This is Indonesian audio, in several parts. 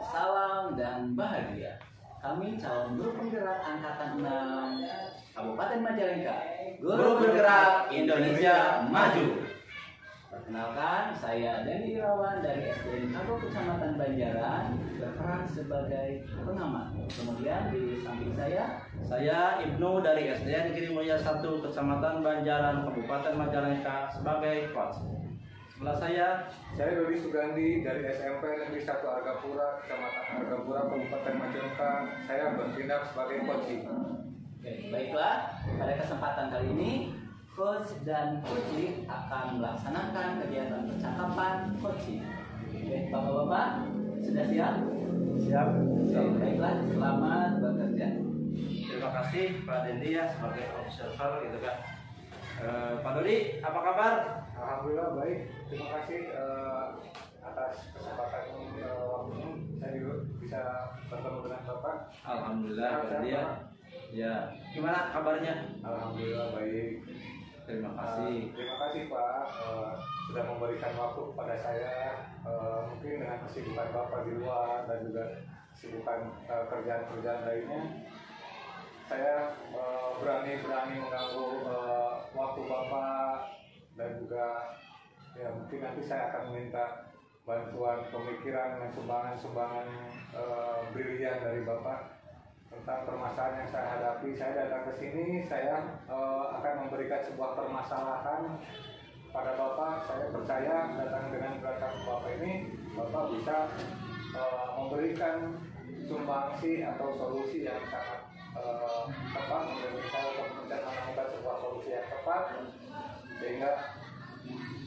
salam dan bahagia. Kami calon guru penggerak angkatan 6 Kabupaten Majalengka, Guru Bergerak Indonesia Maju. Perkenalkan, saya Dani Irawan dari SDN Kago Kecamatan Banjaran, berperan sebagai pengamat. Kemudian di samping saya Ibnu dari SDN Giri Mulia 1 Kecamatan Banjaran Kabupaten Majalengka sebagai coach. Sebelah saya Dodi Sugandi dari SMP Negeri 1 Argapura, Kecamatan Argapura, Kabupaten Majalengka. Saya bertindak sebagai coaching. Oke, baiklah, pada kesempatan kali ini Coach dan Coaching akan melaksanakan kegiatan percakapan coaching. Oke, Bapak-bapak sudah siap? Siap. Oke, baiklah, selamat bekerja. Terima kasih Pak Dendi ya sebagai observer gitu kan. Pak Dodi, apa kabar? Alhamdulillah baik. Terima kasih atas kesempatan waktu ini. Saya juga bisa bertemu dengan Bapak. Alhamdulillah Pak Dendi ya. Ya, gimana kabarnya? Alhamdulillah baik. Terima kasih. Terima kasih Pak sudah memberikan waktu kepada saya. Mungkin dengan kesibukan Bapak di luar dan juga kesibukan kerjaan-kerjaan lainnya, saya berani mengganggu waktu Bapak, dan juga ya mungkin nanti saya akan meminta bantuan pemikiran dan sumbangan brilian dari Bapak tentang permasalahan yang saya hadapi. Saya datang ke sini, saya akan memberikan sebuah permasalahan pada Bapak. Saya percaya datang dengan belakang Bapak ini, Bapak bisa memberikan sumbangsi atau solusi yang sangat tepat, menurut saya untuk menemukan sebuah solusi yang tepat sehingga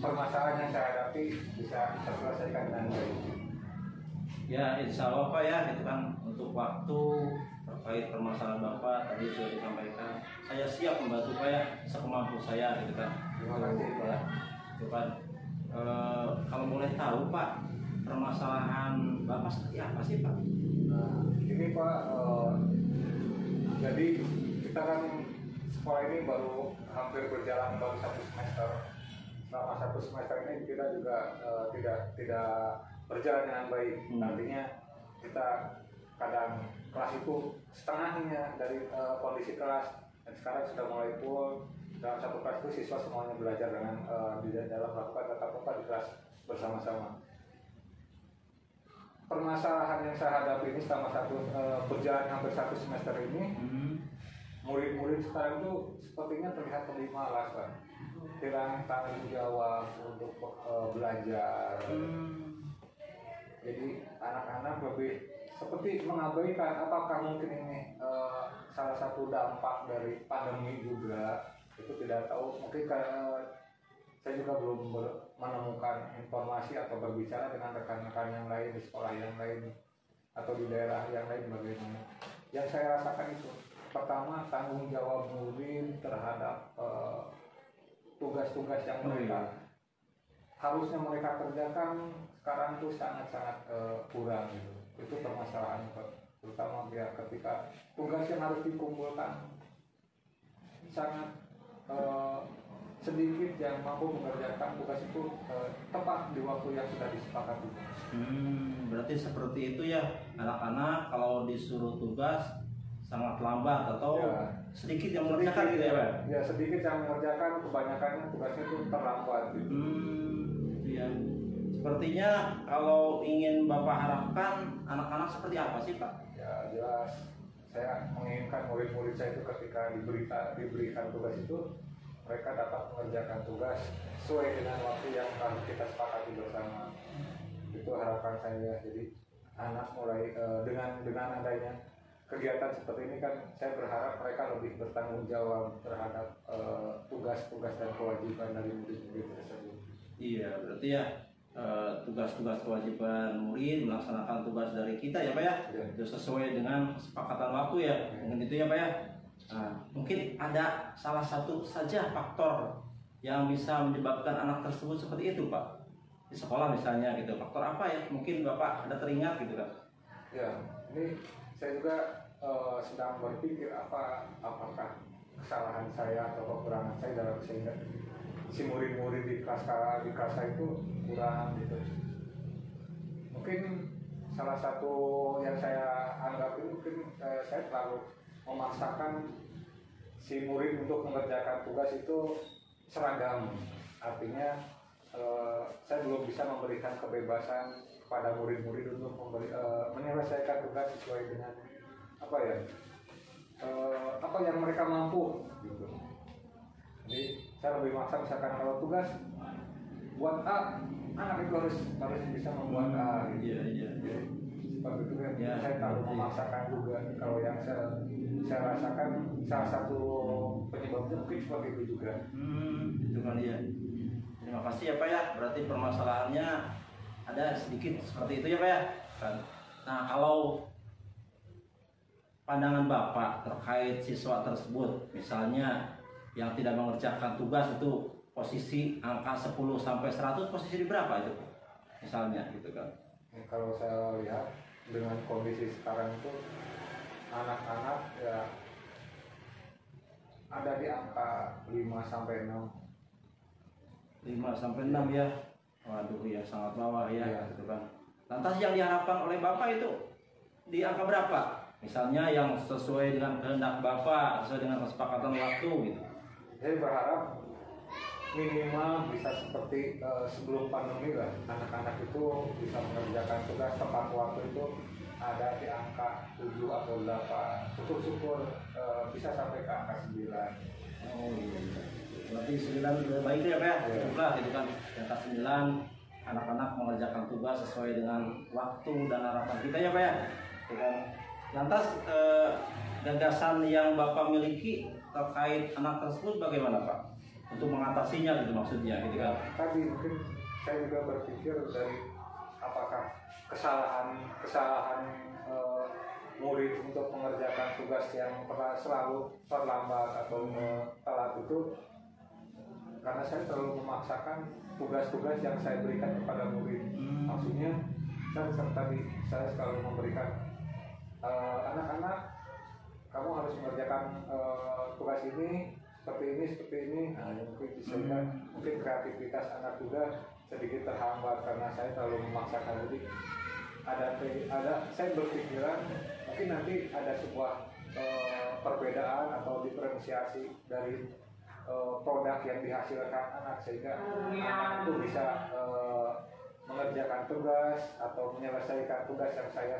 permasalahan yang saya hadapi bisa terselesaikan dengan baik. Ya, insya Allah Pak ya, itu kan untuk waktu terkait permasalahan Bapak tadi sudah disampaikan. Saya siap membantu Pak ya, sekemampu saya gitu kan. Terima kasih Pak. Itu kan. Kalau boleh tahu Pak, permasalahan Bapak seperti apa sih Pak? Nah, ini Pak, jadi kita kan sekolah ini baru hampir berjalan baru 1 semester. Selama 1 semester ini kita juga tidak berjalan dengan baik. Artinya kita kadang kelas itu setengahnya dari kondisi kelas, dan sekarang sudah mulai full. Dalam satu kelas itu siswa semuanya belajar dengan di dalam melakukan tatap muka di kelas bersama-sama. Permasalahan yang saya hadapi ini selama berjalan hampir 1 semester ini, murid-murid sekarang itu sepertinya terlihat lebih malas Pak, hilang tanggung jawab untuk belajar. Jadi anak-anak lebih seperti mengabaikan. Apakah mungkin ini salah satu dampak dari pandemi juga? Itu tidak tahu. Mungkin saya juga belum menemukan informasi atau berbicara dengan rekan-rekan yang lain di sekolah yang lain atau di daerah yang lain bagaimana. Yang saya rasakan itu pertama, tanggung jawab murid terhadap tugas-tugas yang mereka harusnya mereka kerjakan sekarang itu sangat-sangat kurang gitu. Itu permasalahan terutama ya ketika tugas yang harus dikumpulkan sangat sedikit yang mampu mengerjakan tugas itu tepat di waktu yang sudah disepakati. Berarti seperti itu ya, anak-anak kalau disuruh tugas sangat lambat atau ya, sedikit yang mengerjakan gitu ya Pak? Ya sedikit yang mengerjakan, kebanyakannya tugasnya itu terlambat gitu. Ya. Sepertinya kalau ingin Bapak harapkan anak-anak seperti apa sih Pak? Ya jelas, saya menginginkan murid-murid saya itu ketika diberikan tugas itu, mereka dapat mengerjakan tugas sesuai dengan waktu yang telah kita sepakati bersama. Itu harapan saya. Jadi anak mulai dengan adanya kegiatan seperti ini kan, saya berharap mereka lebih bertanggung jawab terhadap tugas-tugas dan kewajiban dari murid-murid tersebut. Iya, berarti ya tugas-tugas kewajiban murid melaksanakan tugas dari kita ya Pak ya, itu sesuai dengan kesepakatan waktu ya, mungkin itu ya Pak ya. Mungkin ada salah satu saja faktor yang bisa menyebabkan anak tersebut seperti itu Pak, di sekolah misalnya gitu. Faktor apa ya? Mungkin Bapak ada teringat gitu kan? Ya, ini saya juga sedang berpikir apakah kesalahan saya atau kekurangan saya dalam sehingga si murid-murid di kelas saya itu kurang gitu. Mungkin salah satu yang saya anggap itu mungkin saya terlalu memaksakan si murid untuk mengerjakan tugas itu seragam. Artinya saya belum bisa memberikan kebebasan pada murid-murid untuk menyelesaikan tugas sesuai dengan apa ya, apa yang mereka mampu gitu. Jadi saya lebih maksa, misalkan kalau tugas buat A, anak itu harus bisa membuat A gitu. Iya. Jadi seperti itu kan, Ya, saya terlalu memaksakan juga. Kalau yang saya rasakan salah satu penyebabnya mungkin seperti itu juga. Itu kan dia. Terima kasih ya Pak ya. Berarti permasalahannya ada sedikit seperti itu ya Pak ya. Kan. Nah, kalau pandangan Bapak terkait siswa tersebut, misalnya yang tidak mengerjakan tugas itu posisi angka 10 sampai 100, posisi di berapa itu? Misalnya gitu kan. Kalau saya lihat dengan kondisi sekarang itu anak-anak ya ada di angka 5 sampai 6. 5 sampai 6 ya. Waduh ya, sangat bawah ya, Ya. gitu kan. Lantas yang diharapkan oleh Bapak itu di angka berapa? Misalnya yang sesuai dengan kehendak Bapak, sesuai dengan kesepakatan waktu gitu. Saya berharap minimal bisa seperti sebelum pandemi lah, anak-anak itu bisa mengerjakan tugas tepat waktu itu ada di angka 7 atau 8. Syukur-syukur bisa sampai ke angka 9. Oh iya. Berarti 9 lebih baik ya Pak ya. Iya. Cukup lah gitu kan. Angka 9 anak-anak mengerjakan tugas sesuai dengan waktu dan harapan kita ya Pak ya. Gitu kan. Lantas gagasan yang Bapak miliki terkait anak tersebut bagaimana Pak? Untuk mengatasinya gitu maksudnya gitu kan. Tadi mungkin saya juga berpikir dari apakah kesalahan murid untuk mengerjakan tugas yang selalu terlambat atau telat itu karena saya terlalu memaksakan tugas-tugas yang saya berikan kepada murid. Maksudnya saya selalu memberikan anak-anak, kamu harus mengerjakan tugas ini seperti ini. Nah, mungkin bisa mungkin kreativitas anak juga sedikit terhambat karena saya terlalu memaksakan. Jadi saya berpikiran mungkin nanti ada sebuah perbedaan atau diferensiasi dari produk yang dihasilkan anak sehingga anak itu bisa mengerjakan tugas atau menyelesaikan tugas yang saya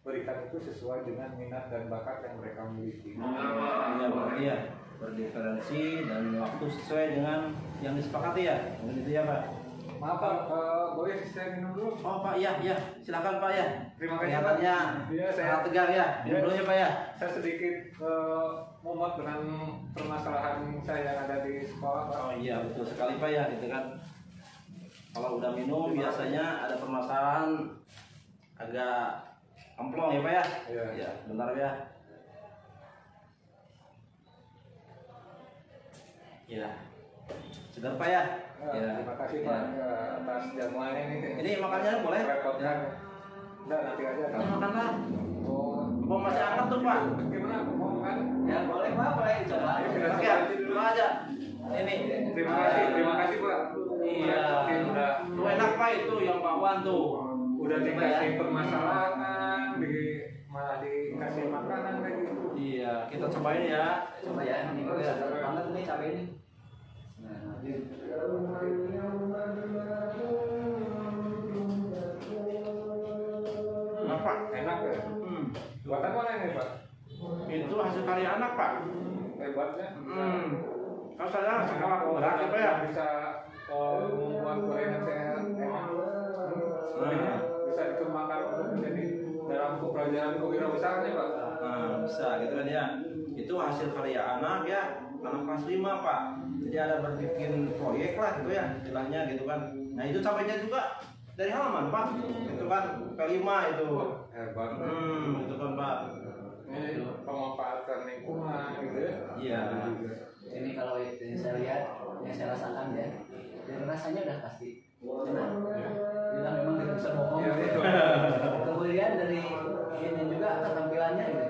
berikan itu sesuai dengan minat dan bakat yang mereka miliki. Iya berarti ya berdiferensi dan waktu sesuai dengan yang disepakati ya. Mungkin itu ya Pak. Maaf Pak, boleh saya minum dulu? Oh Pak, ya silakan Pak ya. Terima kasih, Kelihatannya Pak. Iya, sangat tegar ya. Minum dulu ya Pak ya. Saya sedikit mumet dengan permasalahan saya yang ada di sekolah Pak. Oh iya betul sekali Pak ya, gitu kan. Kalau udah minum biasanya ada permasalahan agak amplong ya Pak ya. Iya. Ya, bentar ya. Ya. Segar Pak ya. Ya. Terima kasih Ya. Pak atas jamuannya ini. Ini makannya boleh? Repotkan. Udah nanti aja. Nah, makanlah. Oh, Mau masih hangat tuh Pak. gimana? Mau makan? Ya boleh Pak, boleh coba. Oke, coba aja. Ini. Terima kasih Pak. Iya. Udah Tuh enak Pak itu yang bakwan tuh. udah dikasih permasalahan, malah dikasih makanan kayak gitu. Iya, kita cobain ya. Coba ya, ini udah banget nih cabai ini. Nah, Apa? Enak ya? Buatan mana ini Pak? Itu hasil karya anak Pak. Hebatnya. Kalau saya sekolah berat ya Pak ya. Bisa membuat gorengan saya enak. Sebenarnya bisa dikembangkan untuk menjadi dalam pelajaran kewirausahaan ya Pak. Nah, bisa gitu kan ya. Itu hasil karya anak ya, anak kelas 5 Pak. Jadi ada berbikin proyek lah gitu ya, istilahnya gitu kan. Nah itu cabainya juga dari halaman Pak. Itu kan kelima itu. Hebat. Itu kan Pak. Ini pemanfaatan lingkungan gitu ya. Iya. ini kalau yang saya lihat, yang saya rasakan ya, dan rasanya udah pasti enak. Kita memang tidak bisa bohong. Iya, gitu. iya. Kemudian dari ini juga ketampilannya gitu.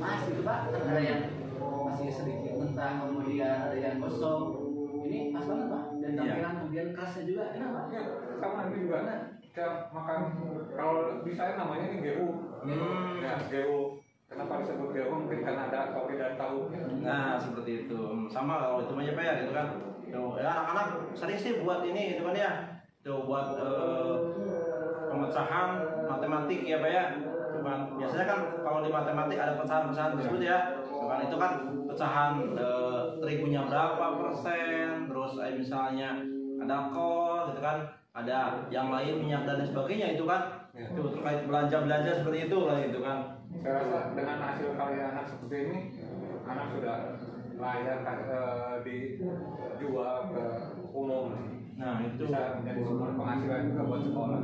Mas itu Pak, ada yang masih sedikit mentah, kemudian ada yang gosong. Ini pas banget Pak. Dan tampilan kemudian kerasnya juga enak Pak. Ya, sama ini juga. Enak. makan, kalau di saya namanya ini gehu. Ya, gehu. Kenapa disebut gehu? Mungkin karena ada kopi dan tahu. Nah seperti itu, sama kalau itu aja Pak ya gitu kan. Tuh, ya anak-anak sering sih buat ini gitu kan ya. Tuh buat pemecahan matematik ya Pak ya. Cuman biasanya kan kalau di matematik ada pecahan-pecahan tersebut ya. Cuman itu kan pecahan terigunya berapa persen, terus misalnya ada kol gitu kan, ada yang lain minyak dan lain sebagainya itu kan. Itu terkait belanja seperti itu lah gitu kan. Saya rasa dengan hasil karya anak seperti ini, anak sudah layak dijual ke umum. Nah itu Bisa menjadi sumber penghasilan juga buat sekolah.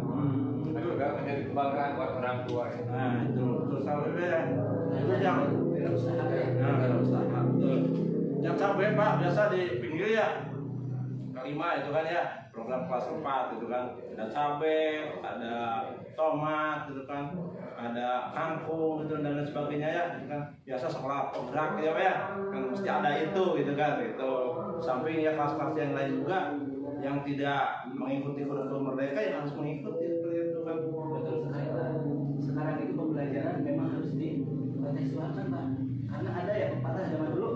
Dan juga menjadi kebanggaan buat orang tua. nah itu terus sampai itu yang Usaha ya. ada usaha betul. Yang cabai Pak biasa di pinggir ya kelima itu kan ya, program kelas 4 itu kan, ada cabai, ada tomat gitu kan, ada kangkung gitu dan lain sebagainya ya gitu kan. Biasa sekolah penggerak ya Pak ya, kan mesti ada itu gitu kan gitu. Samping ya kelas-kelas yang lain juga yang tidak mengikuti kurikulum merdeka yang harus mengikuti seperti itu kan. Betul sekali Pak. Sekarang itu pembelajaran memang harus dikontekstualkan Pak. Karena ada ya pepatah zaman dulu.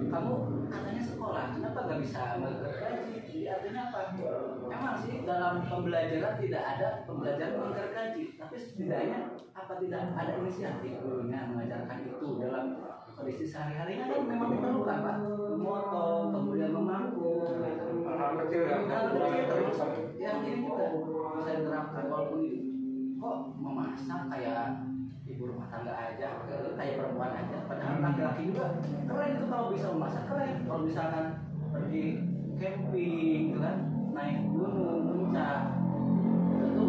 Kamu katanya sekolah, kenapa nggak bisa menggergaji? Artinya apa? Emang sih dalam pembelajaran tidak ada pembelajaran menggergaji, tapi setidaknya apa tidak ada inisiatif gurunya mengajarkan itu dalam kondisi sehari-harinya kan memang diperlukan Pak. Memotong, kemudian memangku, Hal kecil yang terus yang ini juga saya terapkan walaupun ini kok memasak kayak ibu rumah tangga aja, kayak perempuan aja, padahal laki-laki juga keren itu kalau bisa memasak keren. Kalau misalkan pergi camping, gitu kan, naik gunung, puncak, itu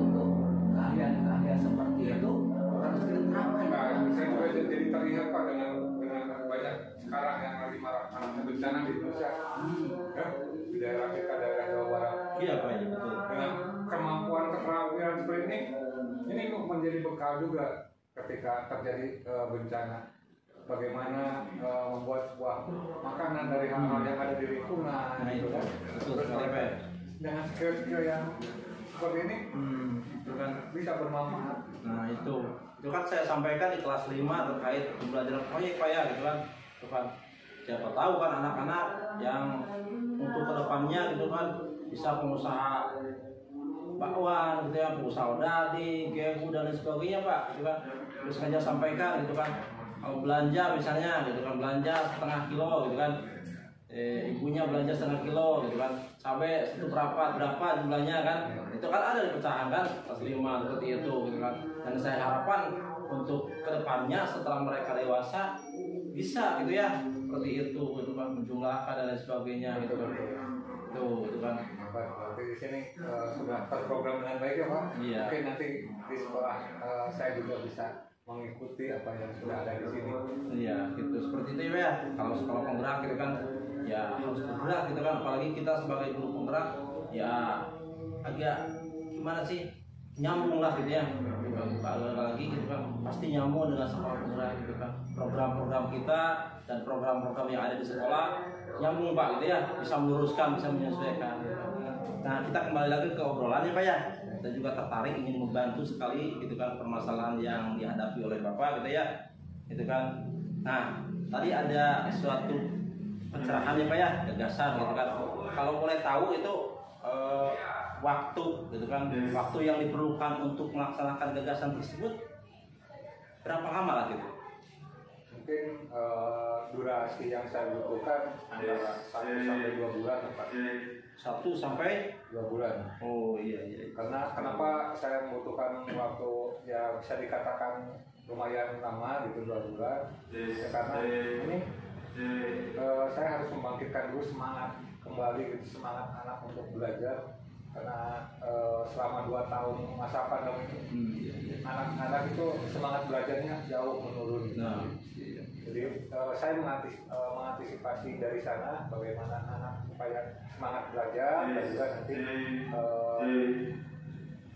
keahlian seperti itu harus kita terapkan. Nah, saya juga jadi terlihat Pak dengan banyak sekarang yang lagi marak bencana di Indonesia. Ya, di daerah kita, daerah Jawa Barat. Iya Pak ya betul. Dengan kemampuan keterampilan seperti ini menjadi bekal juga ketika terjadi bencana. Bagaimana membuat sebuah makanan dari hal-hal yang ada di lingkungan, Nah itu kan betul sekali Pak. dengan skill-skill yang seperti ini Itu kan. bisa bermanfaat. Nah itu kan saya sampaikan di kelas 5 terkait pembelajaran proyek Pak ya gitu kan. Itu kan siapa tahu kan anak-anak yang untuk kedepannya gitu kan bisa pengusaha bakwan gitu ya, pengusaha daging, gehu dan lain sebagainya Pak gitu kan. Terus saja sampaikan gitu kan, kalau belanja misalnya gitu kan, belanja setengah kilo gitu kan, ibunya belanja setengah kilo gitu kan, cabai itu berapa jumlahnya kan, itu kan ada di pecahan kan kelas 5 seperti itu gitu kan. Dan saya harapkan untuk kedepannya setelah mereka dewasa bisa gitu ya seperti itu gitu kan, menjumlahkan dan lain sebagainya gitu kan. Itu kan. Baik, berarti di sini sudah terprogram dengan baik ya Pak. Iya. Mungkin nanti di sekolah saya juga bisa mengikuti apa yang sudah ada di sini. Iya, gitu seperti itu ya. Kalau sekolah penggerak gitu kan, ya harus bergerak gitu kan. Apalagi kita sebagai guru penggerak, ya agak gimana sih, nyambung lah gitu ya. Apalagi gitu kan, pasti nyambung dengan sekolah penggerak gitu kan. Program-program kita dan program-program yang ada di sekolah nyambung Pak gitu ya, bisa meluruskan, bisa menyesuaikan. Nah kita kembali lagi ke obrolannya Pak ya. Kita juga tertarik ingin membantu sekali gitu kan permasalahan yang dihadapi oleh Bapak gitu ya, gitu kan. Nah tadi ada suatu pencerahan ya Pak ya, gagasan gitu kan. Kalau boleh tahu itu waktu gitu kan, waktu yang diperlukan untuk melaksanakan gagasan tersebut berapa lama lah gitu? Mungkin durasi yang saya butuhkan antara 1 sampai 2 bulan Pak. 1 sampai 2 bulan. Oh iya. Karena kenapa saya membutuhkan waktu ya bisa dikatakan lumayan lama gitu 2 bulan? Ya, karena ini saya harus membangkitkan dulu semangat kembali gitu, semangat anak untuk belajar. Karena selama 2 tahun masa pandemi ini anak-anak itu semangat belajarnya jauh menurun. Nah, jadi saya mengantisipasi dari sana bagaimana anak supaya semangat belajar dan juga nanti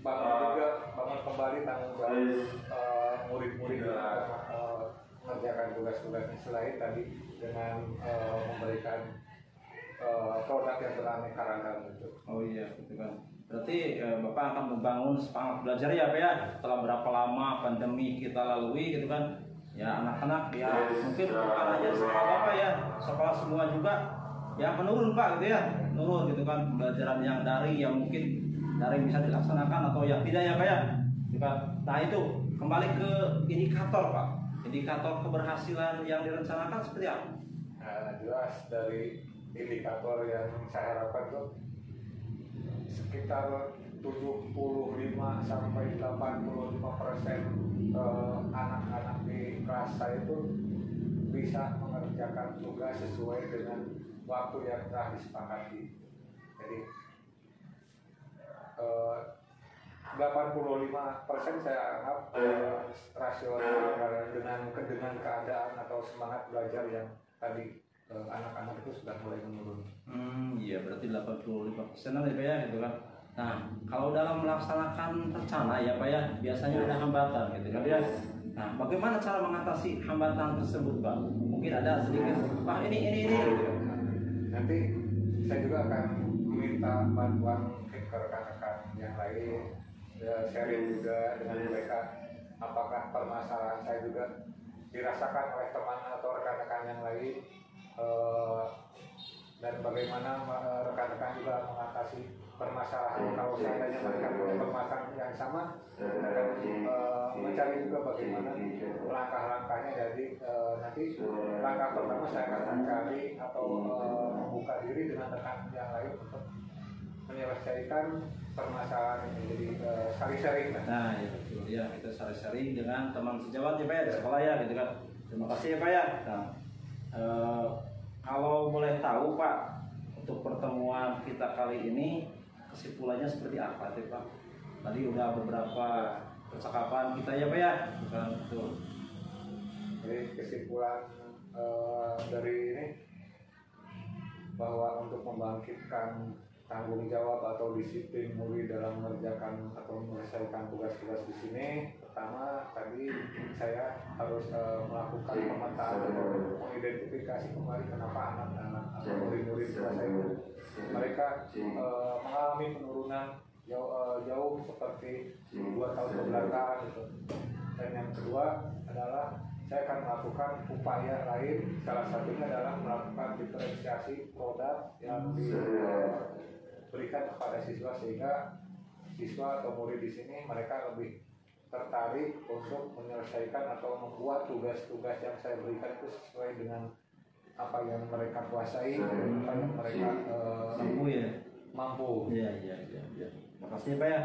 bangun kembali tanggung jawab murid-murid mengerjakan tugas-tugasnya selain tadi dengan memberikan produk yang beraneka ragam gitu. Oh iya, gitu kan. Berarti Bapak akan membangun semangat belajar ya Pak ya. Setelah berapa lama pandemi kita lalui gitu kan. Ya anak-anak ya mungkin bukan aja sekolah Bapak ya, sekolah semua juga ya menurun Pak gitu ya. Menurun gitu kan, pembelajaran yang daring yang mungkin daring bisa dilaksanakan atau yang tidak ya Pak ya. Gitu kan. Nah itu kembali ke indikator Pak. Indikator keberhasilan yang direncanakan seperti apa? Nah, jelas dari indikator yang saya harapkan tuh sekitar 75 sampai 85% anak-anak di kelas saya itu bisa mengerjakan tugas sesuai dengan waktu yang telah disepakati. Jadi 85% saya anggap rasional dengan keadaan atau semangat belajar yang tadi anak-anak itu sudah mulai menurun. Iya berarti 85% lah ya Pak ya gitu kan. Nah kalau dalam melaksanakan rencana ya Pak ya biasanya ada hambatan gitu kan ya. Nah bagaimana cara mengatasi hambatan tersebut Pak? Mungkin ada sedikit Pak ini gitu. Nanti saya juga akan meminta bantuan ke rekan-rekan yang lain, sharing juga dengan mereka apakah permasalahan saya juga dirasakan oleh teman atau rekan-rekan yang lain. Dan bagaimana rekan-rekan juga mengatasi permasalahan kalau seandainya mereka punya permasalahan yang sama akan mencari juga bagaimana langkah-langkahnya. Jadi nanti langkah pertama saya akan mencari atau membuka diri dengan rekan yang lain untuk menyelesaikan permasalahan ini. Jadi sharing-sharing. Nah ya betul ya, kita sharing dengan teman sejawat ya Pak ya di sekolah ya gitu kan. Terima kasih ya Pak ya. Nah, kalau boleh tahu Pak, untuk pertemuan kita kali ini kesimpulannya seperti apa sih Pak? Tadi udah beberapa percakapan kita ya Pak ya, bukan betul. Jadi kesimpulan dari ini bahwa untuk membangkitkan tanggung jawab atau disiplin murid dalam mengerjakan atau menyelesaikan tugas-tugas di sini, pertama tadi saya harus melakukan pemetaan atau mengidentifikasi kembali kenapa anak-anak atau murid-murid kelas saya itu mereka mengalami penurunan jauh seperti 2 tahun kebelakang gitu. Dan yang kedua adalah saya akan melakukan upaya lain, salah satunya adalah melakukan diferensiasi produk yang diberikan kepada siswa sehingga siswa atau murid di sini mereka lebih tertarik untuk menyelesaikan atau membuat tugas-tugas yang saya berikan itu sesuai dengan apa yang mereka kuasai, apa yang mereka mampu. Iya. Terima kasih Pak ya.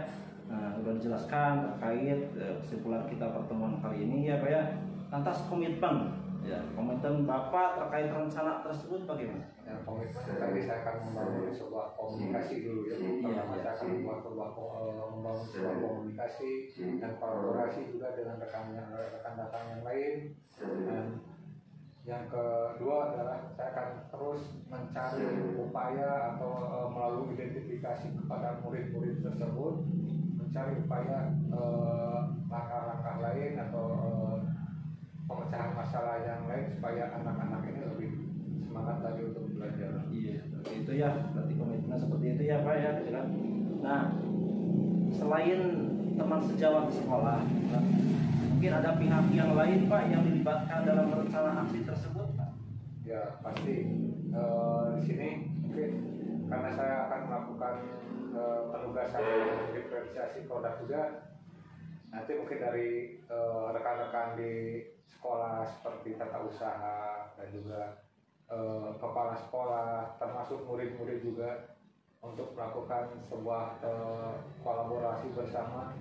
Nah, sudah dijelaskan terkait kesimpulan kita pertemuan kali ini ya Pak ya. Lantas komitmen Bapak terkait rencana tersebut bagaimana? Ya, komitmen tadi saya akan membangun sebuah komunikasi dulu ya. Pertama saya akan membangun sebuah komunikasi dan kolaborasi juga dengan rekan-rekan yang lain. Dan yang kedua adalah saya akan terus mencari upaya atau melalui identifikasi kepada murid-murid tersebut, mencari upaya langkah-langkah lain atau pemecahan masalah yang lain supaya anak-anak ini lebih semangat lagi untuk belajar. Iya, itu ya, berarti komitmen seperti itu ya Pak ya. Nah, selain teman sejawat sekolah, mungkin ada pihak yang lain Pak yang dilibatkan dalam rencana aksi tersebut Pak? Ya pasti di sini mungkin karena saya akan melakukan penugasan diferensiasi produk juga. Nanti mungkin dari rekan-rekan di sekolah seperti tata usaha dan juga kepala sekolah termasuk murid-murid juga untuk melakukan sebuah kolaborasi bersama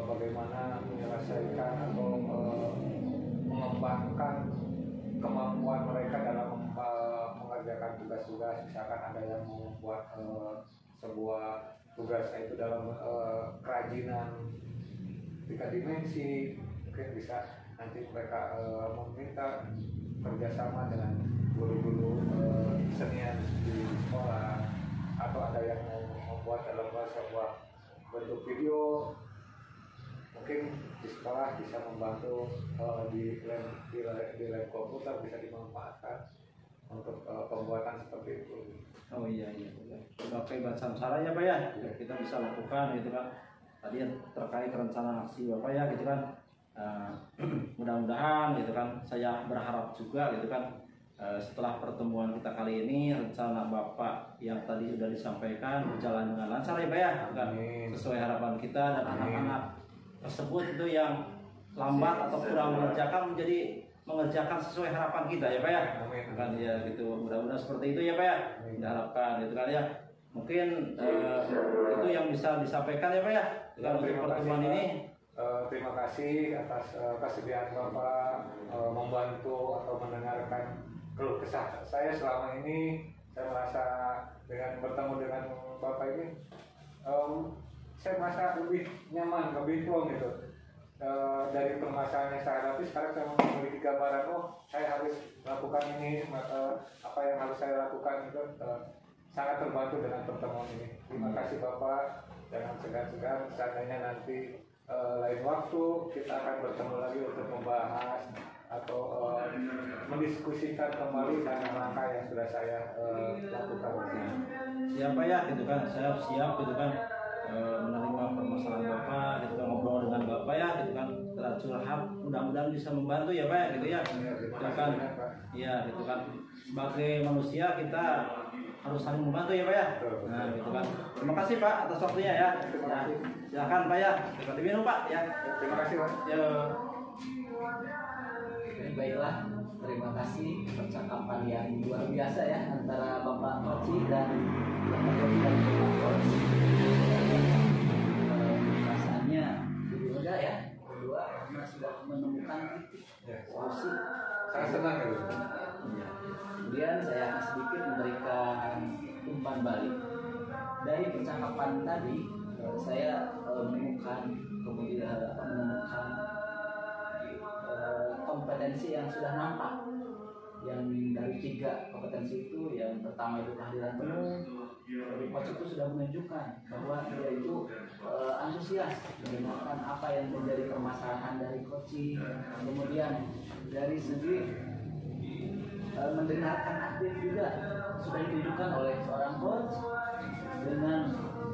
bagaimana menyelesaikan atau mengembangkan kemampuan mereka dalam mengerjakan tugas-tugas. Misalkan ada yang membuat sebuah tugas itu dalam kerajinan 3 dimensi, mungkin bisa nanti mereka meminta kerjasama dengan guru-guru kesenian di sekolah, atau ada yang mau membuat dalam sebuah bentuk video, mungkin di sekolah bisa membantu di lab komputer bisa dimanfaatkan untuk pembuatan seperti itu. Oh iya. Berbagai macam cara ya Pak ya, kita bisa lakukan gitu kan. Tadi yang terkait rencana aksi Bapak ya gitu kan. Mudah-mudahan gitu kan, saya berharap juga gitu kan, setelah pertemuan kita kali ini rencana Bapak yang tadi sudah disampaikan berjalan dengan lancar ya Pak ya, kan? Sesuai harapan kita, dan anak-anak tersebut itu yang lambat atau kurang mengerjakan sesuai harapan kita ya Pak ya. Kan ya gitu, mudah-mudahan seperti itu ya Pak ya. Diharapkan gitu kan ya. Mungkin itu yang bisa disampaikan ya Pak ya. Dengan pertemuan ini. Terima kasih atas kesediaan Bapak membantu atau mendengarkan keluh kesah saya selama ini. Saya merasa dengan bertemu dengan Bapak ini, saya merasa lebih nyaman, lebih plong gitu. Dari permasalahan yang saya hadapi, sekarang saya memiliki gambaran, saya harus melakukan ini, apa yang harus saya lakukan itu. Sangat terbantu dengan pertemuan ini. Terima kasih Bapak. Jangan segan-segan, seandainya nanti lain waktu kita akan bertemu lagi untuk membahas atau mendiskusikan kembali langkah yang sudah saya lakukan. Siapa ya gitu kan, saya siap gitu kan menerima permasalahan Bapak gitu kan, ngobrol dengan Bapak ya gitu kan, curhat, mudah-mudahan bisa membantu ya Pak gitu ya. Gitu kan, ya gitu kan, sebagai manusia kita harus saling membantu ya Pak ya. Nah gitu kan. Terima kasih Pak atas waktunya ya. Nah, silakan Pak ya. Kita diminum Pak ya. Terima kasih Pak. Ya. Baiklah, terima kasih percakapan yang luar biasa ya antara Bapak Koci dan Bapak Koci dan Bapak Koci. Rasanya juga ya, berdua karena sudah menemukan titik solusi. Sangat senang ya. Kemudian saya akan sedikit memberikan umpan balik dari percakapan tadi. Saya menemukan kompetensi yang sudah nampak. Yang dari 3 kompetensi itu, yang pertama itu kehadiran penuh. Dari coach itu sudah menunjukkan bahwa dia itu antusias mendengarkan apa yang menjadi permasalahan dari coaching. Kemudian dari segi mendengarkan aktif juga sudah ditunjukkan oleh seorang coach dengan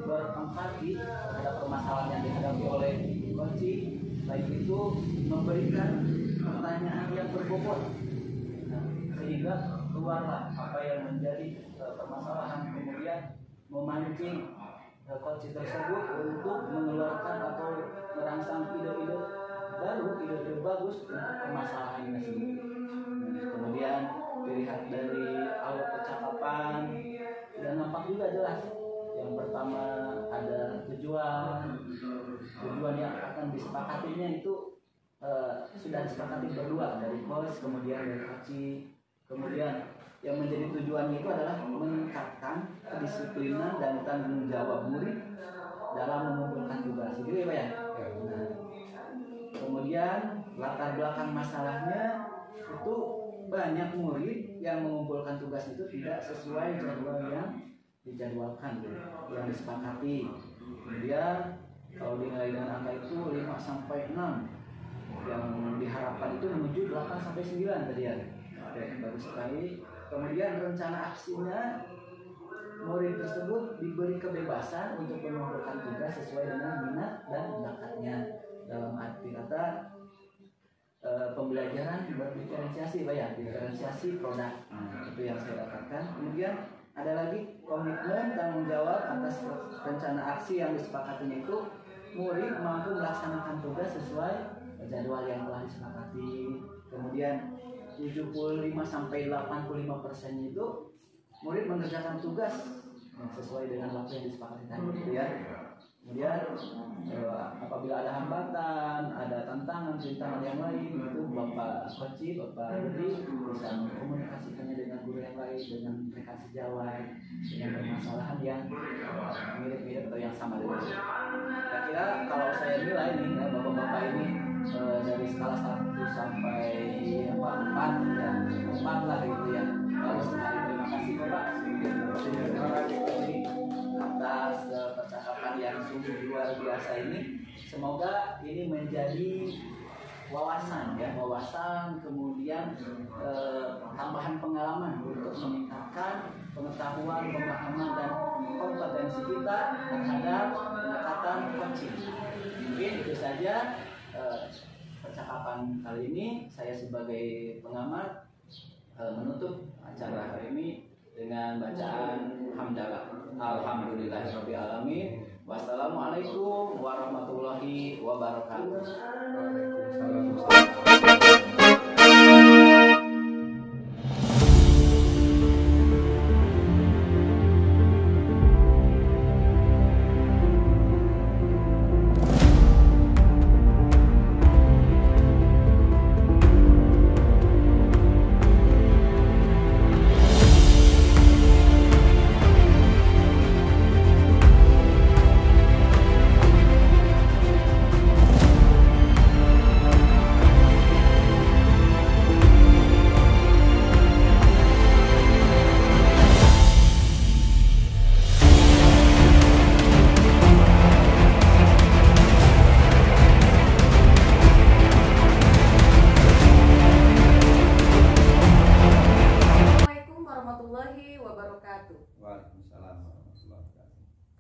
berempati terhadap permasalahan yang dihadapi oleh coaching, baik itu memberikan pertanyaan yang berbobot, sehingga keluarlah apa yang menjadi permasalahan, kemudian memancing coach tersebut untuk mengeluarkan atau merangsang ide-ide baru, ide-ide bagus untuk permasalahan ini sendiri. Kemudian dilihat dari alur percakapan dan nampak juga jelas. Yang pertama ada tujuan yang akan disepakatinya itu sudah disepakati berdua, dari coach kemudian dari coaching. Kemudian yang menjadi tujuannya itu adalah meningkatkan kedisiplinan dan tanggung jawab murid dalam mengumpulkan tugas. Gitu ya Pak ya? Nah, kemudian latar belakang masalahnya itu banyak murid yang mengumpulkan tugas itu tidak sesuai jadwal yang dijadwalkan, yang disepakati. Kemudian kalau dinilai dengan angka itu 5-6, yang diharapkan itu menuju 8-9 tadi ya. Oke, bagus sekali. Kemudian rencana aksinya, murid tersebut diberi kebebasan untuk mengumpulkan tugas sesuai dengan minat dan bakatnya. Dalam arti kata pembelajaran berdiferensiasi Pak ya, diferensiasi produk. Itu yang saya dapatkan. Kemudian ada lagi komitmen tanggung jawab atas rencana aksi yang disepakatinya itu, murid mampu melaksanakan tugas sesuai jadwal yang telah disepakati. Kemudian 75-85% itu murid mengerjakan tugas sesuai dengan waktu yang disepakati tadi, gitu ya. Kemudian apabila ada hambatan, ada tantangan yang lain, itu Bapak Koci, Bapak Rudi bisa mengkomunikasikannya dengan guru yang lain dengan mereka sejawat dengan permasalahan yang mirip-mirip atau yang sama dengan. Kira-kira kalau saya nilai nih Bapak-bapak ini dari skala 1 sampai 4 ya, 4 lah gitu ya. Lalu sekali terima kasih Bapak atas percakapan yang sungguh luar biasa ini. Semoga ini menjadi wawasan ya, wawasan, kemudian tambahan pengalaman untuk meningkatkan pengetahuan, pemahaman dan kompetensi kita terhadap pendekatan coaching. Mungkin itu saja percakapan kali ini. Saya sebagai pengamat menutup acara hari ini dengan bacaan hamdalah. Alhamdulillahirabbil alamin. Wassalamualaikum warahmatullahi wabarakatuh.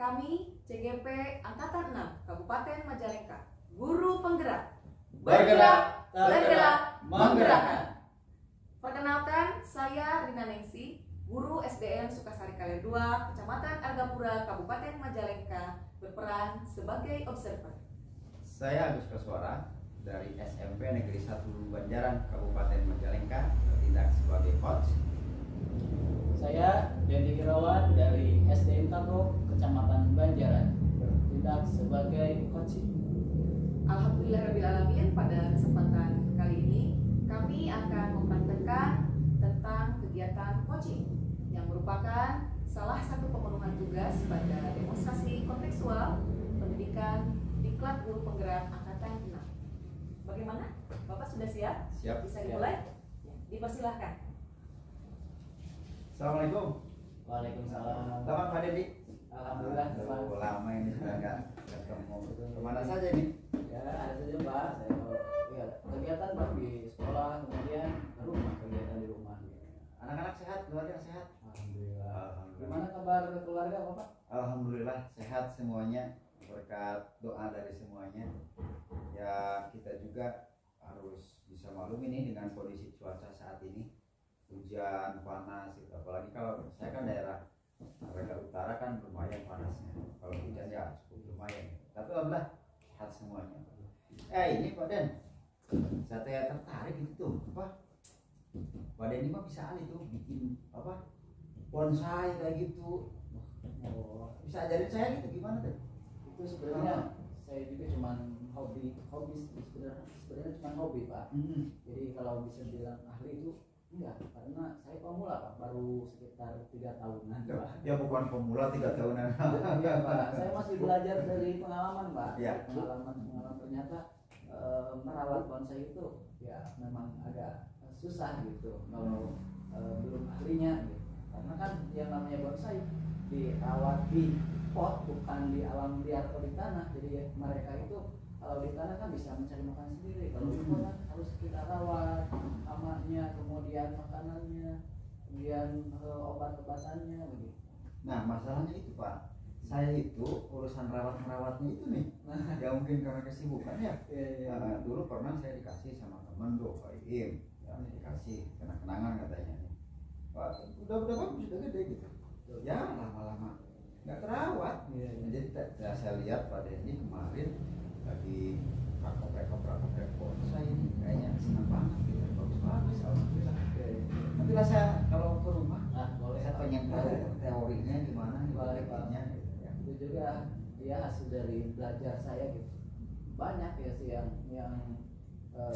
Kami CGP Angkatan 6 Kabupaten Majalengka, guru penggerak, Bergerak, tergerak, menggerakkan. Perkenalkan, saya Rina Nengsi, guru SDN Sukasari Kaler 2, Kecamatan Argapura, Kabupaten Majalengka, berperan sebagai observer. Saya Agus Koswara dari SMP Negeri 1 Banjaran, Kabupaten Majalengka, bertindak sebagai coach. Saya Dendi Kirawan dari SDN Tarok, Kecamatan Banjaran, bertindak sebagai coaching. Alhamdulillahirrahmanirrahim, pada kesempatan kali ini kami akan mempraktekkan tentang kegiatan coaching yang merupakan salah satu pemenuhan tugas pada demonstrasi kontekstual pendidikan Diklat Guru Penggerak Angkatan 6. Bagaimana? Bapak sudah siap? Siap. Bisa dimulai? Ya, dipersilahkan. Assalamualaikum. Waalaikumsalam. Selamat Pak Dedi. Alhamdulillah, Pak. Lama ini sudah nggak ketemu. Kemana saja nih? Ya, ada saja Pak. Saya kegiatan Pak di sekolah, kemudian ke rumah, kegiatan di rumah. Anak-anak sehat, keluarga sehat. Alhamdulillah. Alhamdulillah. Gimana kabar keluarga Bapak? Alhamdulillah sehat semuanya, berkat doa dari semuanya. Ya kita juga harus bisa maklum ini dengan kondisi cuaca saat ini, hujan, panas, gitu. Apalagi kalau saya kan daerah utara kan lumayan panasnya. Kalau hujan ya cukup lumayan. Tapi alhamdulillah sehat semuanya. Ini Pak Den, saya tertarik itu apa? Pak Den ini mah bisa ahli tuh bikin apa? Bonsai kayak gitu. Oh, Bisa ajarin saya gitu gimana tuh? itu sebenarnya saya juga cuman hobi sebenarnya cuma hobi Pak. Jadi kalau bisa bilang ahli itu enggak, karena saya pemula Pak, baru sekitar 3 tahunan Pak. Ya bukan pemula 3 tahunan. Iya Pak, saya masih belajar dari pengalaman Pak. Ya. Pengalaman ternyata merawat bonsai itu ya memang agak susah gitu kalau belum ahlinya gitu. Karena kan yang namanya bonsai dirawat di pot, bukan di alam liar atau di tanah. Jadi mereka itu kalau di tanah kan bisa mencari makan sendiri, kalau di pot kan harus kita rawat amaknya, kemudian makanannya, kemudian obat-obatannya begitu. Nah masalahnya itu Pak, saya itu urusan rawat-merawatnya itu nih ya mungkin karena kesibukan ya. Dulu pernah saya dikasih sama teman tuh Pak Im, ya, dikasih kenang-kenangan katanya nih Pak, udah bagus, udah gede gitu ya, lama-lama nggak terawat. Jadi saya lihat Pak Dendi kemarin lagi rakop bonsai ini kayaknya senang banget gitu, bagus alhamdulillah. Nanti lah saya kalau ke rumah Boleh saya pengen tahu teorinya gimana nih, Boleh, Pak. tekniknya gitu ya. Itu juga ya hasil dari belajar saya gitu. Banyak ya sih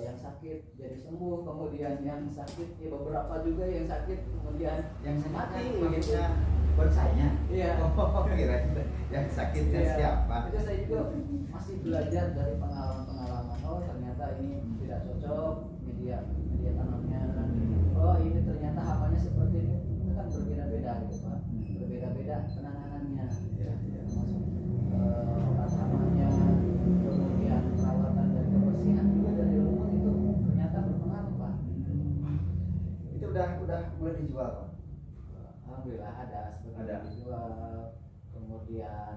yang sakit jadi sembuh, kemudian yang sakit ya beberapa juga yang sakit kemudian Yang sakit mati kan gitu. maksudnya bonsainya. Iya. Oh, kira yang sakitnya Iya. siapa? Itu saya juga masih belajar dari pengalaman. Oh ternyata ini tidak cocok media tanamnya. Oh ini ternyata hapanya seperti ini. Itu kan berbeda-beda gitu Pak. Berbeda-beda penanganannya. Iya. Termasuk obat hamanya, kemudian perawatan dan kebersihan juga dari rumah itu dijual Pak? Alhamdulillah ada seperti Ada. yang dijual, kemudian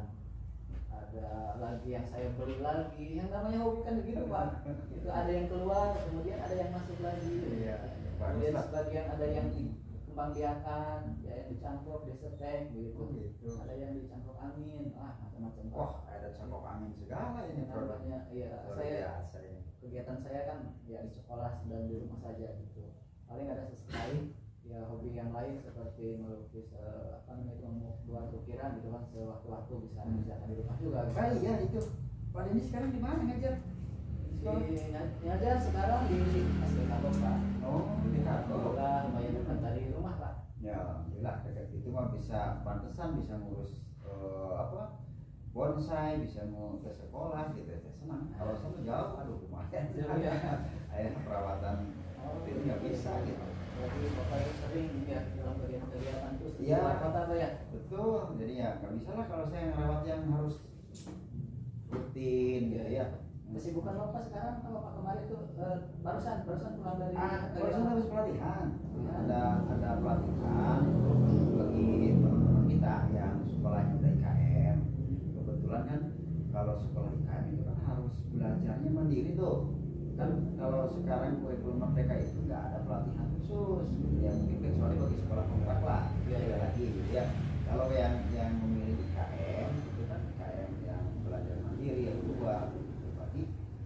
ada lagi yang saya beli lagi, yang namanya hobi kan begitu Pak. Itu ada yang keluar, kemudian ada yang masuk lagi. Iya, Kemudian bagus lah. sebagian ada yang dikembang biakan, ya, yang dicampur, disetek begitu. Oh, gitu. Ada yang dicampur angin, macam-macam Pak. Wah, ada campur angin segala ini produk. Namanya, ya Luar saya biasa ini. kegiatan saya kan ya di sekolah dan di rumah saja gitu. Paling ada sesekali ya hobi yang lain seperti melukis itu membuat ukiran gitu kan sewaktu-waktu bisa kerjakan di rumah juga. Gitu. Ah iya itu. Pak Denny sekarang di mana ngajar? Ngajar sekarang di SDK Pak. Oh, di kantor. Alhamdulillah lumayan dekat dari rumah Pak. Ya, alhamdulillah dekat itu mah bisa pantesan bisa ngurus bonsai, bisa mau ke sekolah gitu. Saya senang. Kalau saya jauh, aduh lumayan. Iya. Ayah perawatan itu nggak bisa gitu. Jadi Bapak itu sering ya dalam kegiatan terus di Iya. luar kota Pak ya. Betul, jadi ya nggak bisa lah kalau saya ngerawat yang harus rutin gitu ya. Kesibukan Bapak sekarang kalau Pak kemarin itu barusan pulang dari Barusan habis pelatihan. Ada pelatihan bagi teman-teman kita yang sekolahnya udah IKM. Kebetulan kan kalau sekolah IKM itu kan harus belajarnya mandiri tuh. Kan kalau sekarang kurikulum merdeka itu nggak ada pelatihan khusus, ya mungkin kecuali bagi sekolah kontrak lah, ya lagi gitu ya. Kalau yang memilih IKM itu kan IKM yang belajar mandiri yang kedua, bagi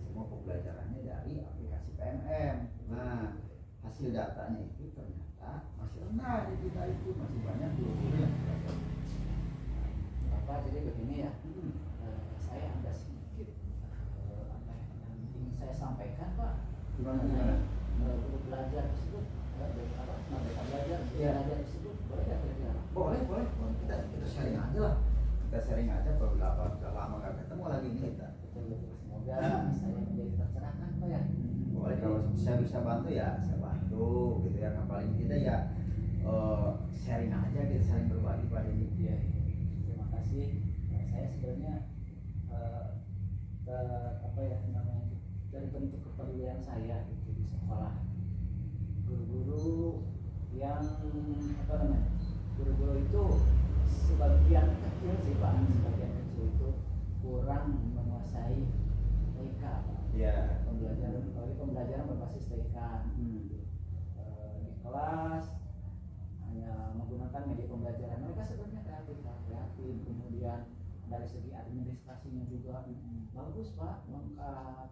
semua pembelajarannya dari aplikasi PMM. Nah, hasil datanya itu ternyata masih rendah di kita itu, masih banyak guru-guru yang belajar. Bapak jadi begini ya. Saya ada sedikit apa yang ingin saya sampaikan Pak. Gimana? Guru belajar tersebut mereka belajar tersebut boleh nggak kira-kira? Boleh. Kita sharing aja lah. Kita sharing aja kalau udah lama nggak ketemu lagi nih kita. Semoga saya menjadi tercerahkan Pak ya. Boleh kalau saya bisa bantu ya saya bantu gitu ya. Yang paling kita ya sharing aja, kita saling berbagi pada ini. Iya. Terima kasih. Saya sebenarnya namanya dari bentuk kepedulian saya gitu di sekolah, guru-guru yang guru-guru itu sebagian kecil sih Pak, sebagian kecil itu kurang menguasai TK Pak. Iya. Pembelajaran berbasis TK di kelas hanya menggunakan media pembelajaran. Mereka sebenarnya kreatif, kemudian dari segi administrasinya juga bagus Pak, lengkap,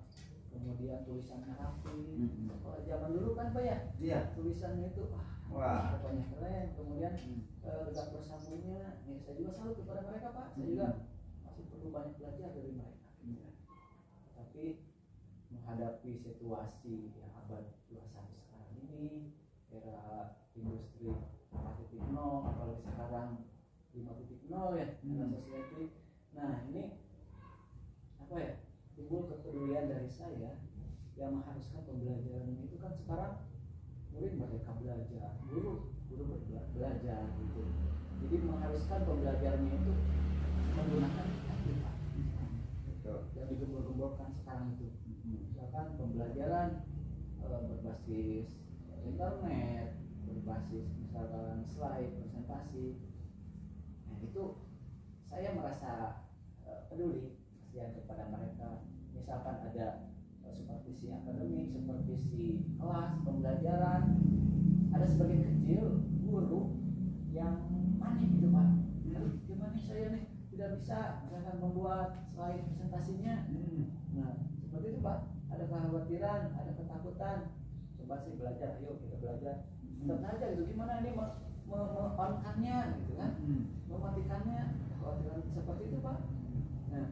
kemudian tulisannya rapi. Kalau zaman dulu kan Pak ya, Iya. tulisannya itu Wah. pokoknya keren, kemudian tegak bersambunya. Ya, saya juga salut kepada mereka Pak, saya juga masih perlu banyak belajar dari mereka. Tapi menghadapi situasi yang abad 21 sekarang ini, era industri 4.0, apalagi sekarang 5.0 ya, era society. Nah ini apa ya, timbul kepedulian dari saya yang mengharuskan pembelajaran itu kan sekarang murid merdeka belajar, guru belajar gitu. Jadi mengharuskan pembelajarannya itu menggunakan aplikasi yang digembor-gemborkan sekarang itu. Misalkan pembelajaran berbasis internet, berbasis misalkan slide, presentasi. Nah itu saya merasa peduli kasihan kepada mereka. Misalkan ada supervisi akademik, supervisi kelas, pembelajaran, ada sebagian kecil guru yang panik gitu Pak. Gimana saya nih tidak bisa misalkan membuat slide presentasinya. Nah seperti itu Pak, ada kekhawatiran, ada ketakutan. Coba sih belajar, ayo kita belajar. Tetap aja gitu, gimana ini on-nya gitu kan, mematikannya, kekhawatiran seperti itu Pak. Nah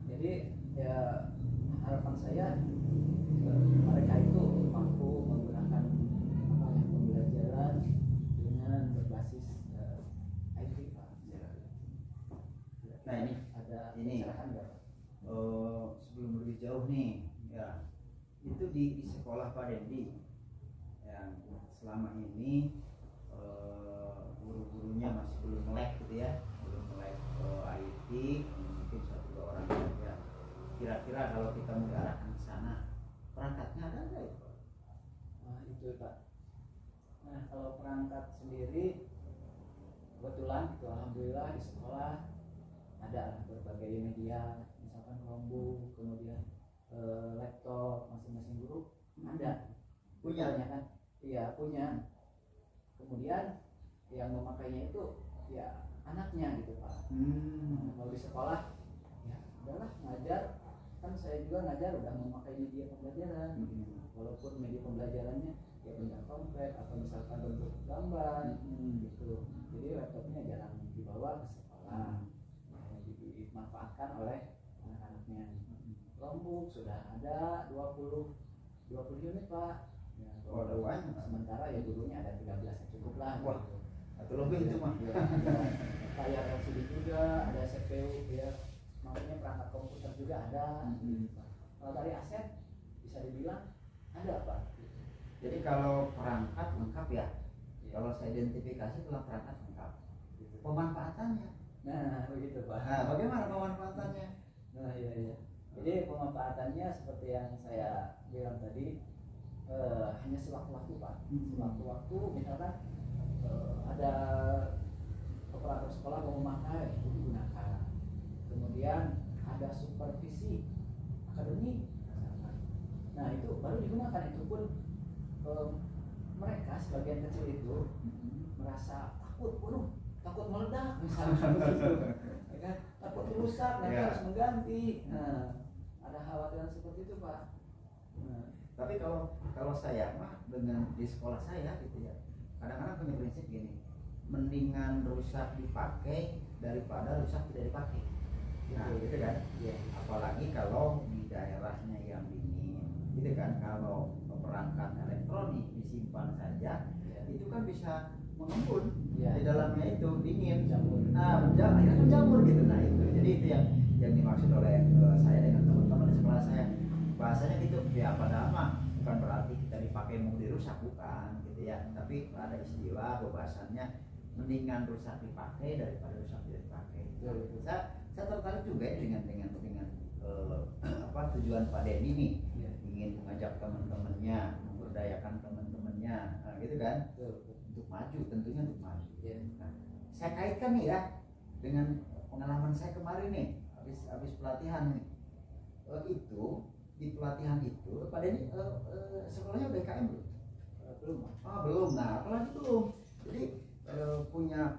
jadi ya harapan saya mereka itu mampu menggunakan pembelajaran dengan berbasis IT Pak. Nah ini ada ini. pencerahan nggak Pak? Sebelum lebih jauh nih ya, itu di sekolah Pak Dendi yang selama ini guru-gurunya masih belum melek gitu ya, belum melek IT, mungkin 1-2 orang saja. Kira-kira kalau kita mengarahkan ke sana, perangkatnya ada nggak itu? Nah itu Pak. Nah kalau perangkat sendiri kebetulan gitu, alhamdulillah di sekolah ada lah berbagai media, misalkan Chromebook, kemudian laptop masing-masing guru ada. Punya kan? Iya punya. Kemudian yang memakainya itu ya anaknya gitu Pak. Kalau di sekolah ya udahlah ngajar, kan saya juga ngajar udah memakai media pembelajaran. Walaupun media pembelajarannya ya benda konkret atau misalkan bentuk gambar gitu. Jadi laptopnya jarang dibawa ke sekolah, dimanfaatkan oleh anak-anaknya. Chromebook sudah ada 20 unit Pak. Ya, udah banyak. Sementara ya gurunya ada 13 ya cukup lah. Wah, Gitu. atau lebih itu mah. Ya, ada layar LCD juga, ada CPU ya, makanya perangkat komputer juga ada. Kalau dari aset bisa dibilang ada Pak. Jadi kalau perangkat lengkap ya. Kalau saya identifikasi adalah perangkat lengkap. Pemanfaatannya. Nah begitu Pak. Nah, bagaimana pemanfaatannya? Nah iya. Jadi pemanfaatannya seperti yang saya bilang tadi, hanya sewaktu-waktu Pak. Sewaktu-waktu misalkan ada operator sekolah mau memakai itu digunakan. Kemudian ada supervisi akademik misalkan. Nah itu baru digunakan, itu pun mereka sebagian kecil itu merasa takut, waduh takut meledak misalkan begitu, ya kan? Takut rusak nanti harus mengganti. Nah ada khawatiran seperti itu Pak. Nah, Tapi kalau saya mah dengan di sekolah saya gitu ya, kadang-kadang punya prinsip gini, mendingan rusak dipakai daripada rusak tidak dipakai. Nah, gitu kan? ya. Apalagi kalau di daerahnya yang dingin, gitu kan? Kalau perangkat elektronik disimpan saja, itu kan bisa mengembun di dalamnya itu dingin. Akhirnya menjamur gitu. Nah itu, jadi itu yang dimaksud oleh saya dengan teman-teman di sekolah saya. Bahasanya gitu, ya pada mah bukan berarti kita dipakai mau dirusak, bukan gitu ya. Tapi ada istilah bahasannya mendingan rusak dipakai daripada rusak tidak dipakai. Saya tertarik juga ya dengan tujuan Pak Denny nih, ingin mengajak teman-temannya, memberdayakan teman-temannya, nah, gitu kan, untuk maju, tentunya untuk maju. Nah, saya kaitkan nih ya dengan pengalaman saya kemarin nih, habis pelatihan nih, itu di pelatihan itu Pak Denny sekolahnya udah KM belum? Belum. Belum. Nah, apalagi belum. Jadi punya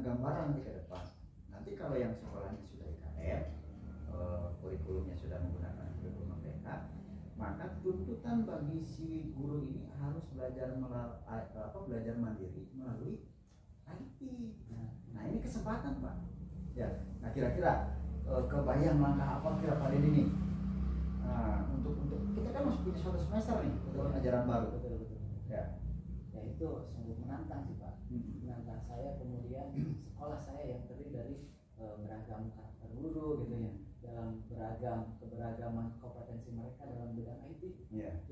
gambaran di ke depan. Nanti kalau yang sekolahnya sudah IKM, kurikulumnya sudah menggunakan kurikulum mereka, maka tuntutan bagi si guru ini harus belajar mandiri melalui IT. Nah, ini kesempatan Pak. Ya, nah kira-kira kebayang langkah apa kira Pak Denny ini? Nah, untuk kita kan masih punya suatu semester nih untuk ajaran baru. Betul. Ya. Ya itu sungguh menantang sih Pak. Menantang saya, kemudian sekolah saya yang terdiri dari beragam karakter guru gitu ya, dalam keberagaman kompetensi mereka dalam bidang IT.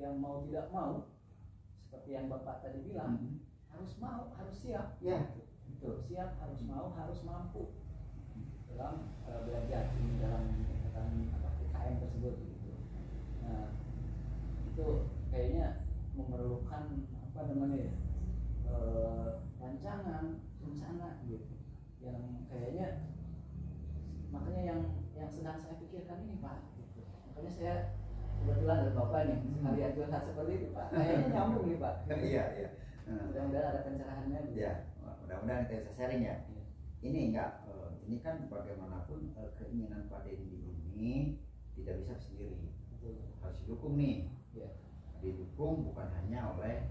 Yang mau tidak mau, seperti yang Bapak tadi bilang, harus mau, harus siap. Betul. Siap, harus mau, harus mampu dalam belajar ini dalam kegiatan IKM tersebut gitu. Nah itu kayaknya memerlukan rancangan, rencana gitu, yang kayaknya makanya yang sedang saya pikirkan ini Pak gitu. Makanya saya kebetulan ada Bapak nih sekalian curhat seperti itu Pak, kayaknya nyambung nih Pak. Iya. Mudah-mudahan ada pencerahannya gitu. Ya, mudah-mudahan kita bisa sharing ya. Ini ini kan bagaimanapun keinginan Pak Denny ini tidak bisa sendiri, harus didukung nih. Didukung bukan hanya oleh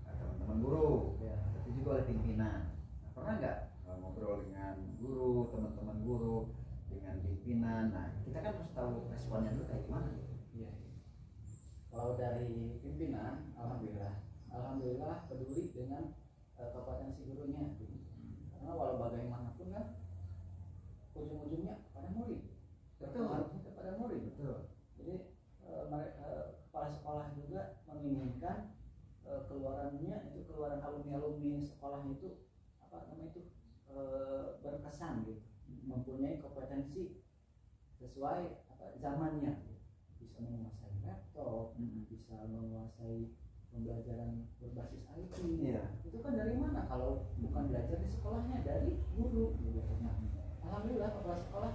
teman-teman guru, tapi juga oleh pimpinan. Nah, pernah nggak ngobrol dengan guru, teman-teman guru, dengan pimpinan? Nah, kita kan harus tahu responnya dulu kayak gimana. Kalau dari pimpinan, alhamdulillah peduli dengan kompetensi gurunya. Karena walau bagaimanapun kan ujung-ujungnya pada murid. Berpengaruhnya kepada murid. Betul. Jadi kepala sekolah juga menginginkan keluarannya itu, keluaran alumni sekolah itu berkesan gitu, mempunyai kompetensi sesuai zamannya, bisa menguasai laptop, bisa menguasai pembelajaran berbasis IT. Iya. Itu kan dari mana kalau bukan belajar di sekolahnya, dari guru gitu. Nah, alhamdulillah kepala sekolah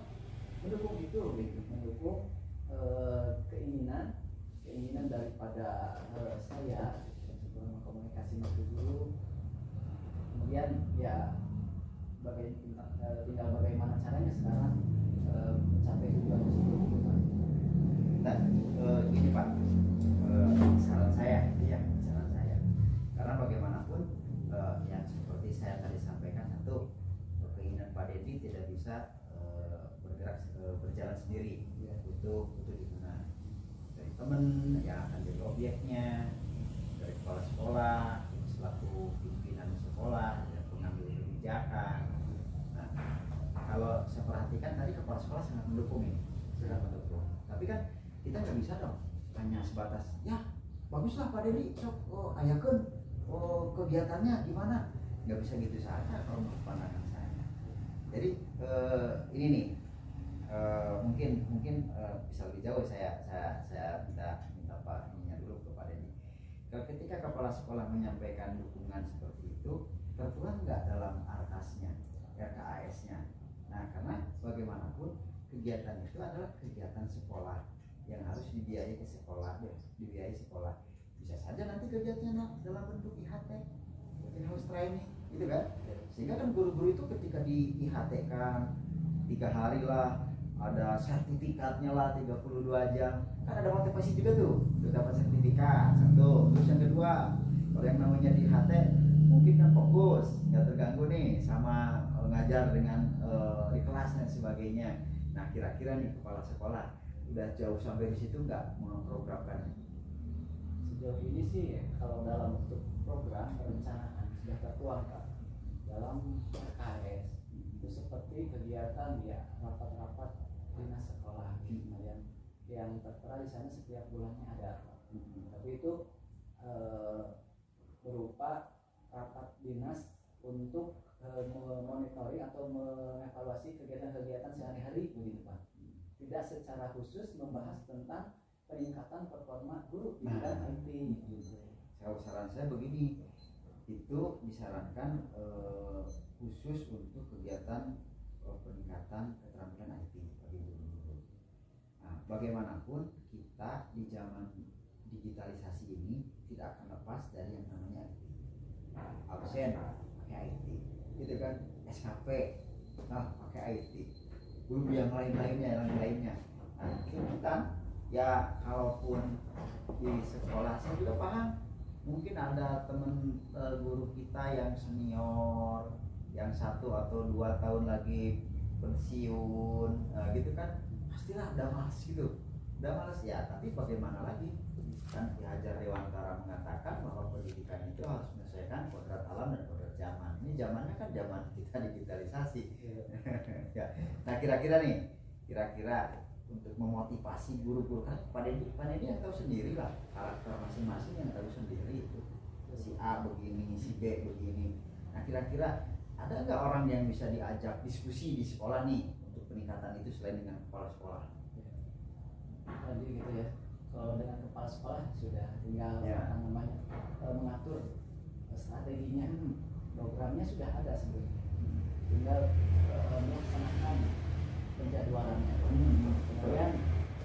mendukung itu gitu, mendukung keinginan daripada saya untuk mengkomunikasikan ke guru. Kemudian ya tinggal bagaimana caranya sekarang mencapai tujuan tersebut gitu, Pak. Nah, gini Pak, saran saya, karena bagaimanapun yang seperti saya tadi sampaikan, satu, keinginan Pak Dedi tidak bisa berjalan sendiri, butuh dukungan dari teman yang akan jadi objeknya, dari kepala sekolah selaku pimpinan sekolah, pengambil kebijakan. Nah, kalau saya perhatikan tadi kepala sekolah sangat mendukung ini, tapi kan kita nggak bisa dong hanya sebatas ya baguslah Pak Dedi, sok ayakeun kegiatannya gimana, nggak bisa gitu saja kalau menurut pandangan saya. Jadi ini nih mungkin bisa lebih jauh saya minta Pak ininya dulu ke Pak Dedi. Ketika kepala sekolah menyampaikan dukungan seperti itu, tertuang nggak dalam RKAS-nya, RKAS-nya. Nah, karena bagaimanapun kegiatan itu adalah kegiatan sekolah yang harus dibiayai sekolah. Bisa saja nanti kegiatannya dalam bentuk IHT, in-house training, gitu kan? Sehingga kan guru-guru itu ketika di IHT kan 3 hari lah, ada sertifikatnya lah 32 jam, kan ada motivasi juga tuh untuk dapat sertifikat. Satu, terus yang kedua, kalau yang namanya di IHT mungkin kan fokus, nggak terganggu nih sama ngajar dengan di kelas dan sebagainya. Nah, kira-kira nih kepala sekolah udah jauh sampai di situ nggak memprogramkan? Sejauh ini sih kalau dalam bentuk program perencanaan sudah tertuang Pak dalam RKS, itu seperti kegiatan ya rapat-rapat dinas sekolah yang tertera di sana setiap bulannya ada Pak. Tapi itu berupa rapat dinas untuk memonitoring atau mengevaluasi kegiatan-kegiatan sehari-hari begitu Pak. Tidak secara khusus membahas tentang peningkatan performa guru di bidang IT gitu. Saran saya begini, itu disarankan khusus untuk kegiatan peningkatan keterampilan IT bagi guru. Nah, bagaimanapun kita di zaman digitalisasi ini tidak akan lepas dari yang namanya IT. Absen pakai IT, gitu kan? SKP, pakai IT. Belum yang lainnya. Nah, kita ya kalaupun di sekolah saya juga paham, mungkin ada teman guru kita yang senior, yang 1 atau 2 tahun lagi pensiun, gitu kan, pastilah udah males ya. Tapi bagaimana lagi, kan Ki Hajar Dewantara mengatakan bahwa pendidikan itu harus menyesuaikan kodrat alam dan kodrat zaman. Ini zamannya kan zaman kita digitalisasi. Ya. Nah, kira-kira untuk memotivasi guru-guru, kan Pak Dedi yang tahu sendiri lah karakter masing-masing, yang tahu sendiri itu si A begini, si B begini. Nah, kira-kira ada nggak orang yang bisa diajak diskusi di sekolah nih untuk peningkatan itu selain dengan kepala sekolah? Jadi gitu ya, kalau dengan kepala sekolah sudah tinggal mengatur strateginya, programnya sudah ada sebenarnya, tinggal melaksanakan penjadwalannya. Kemudian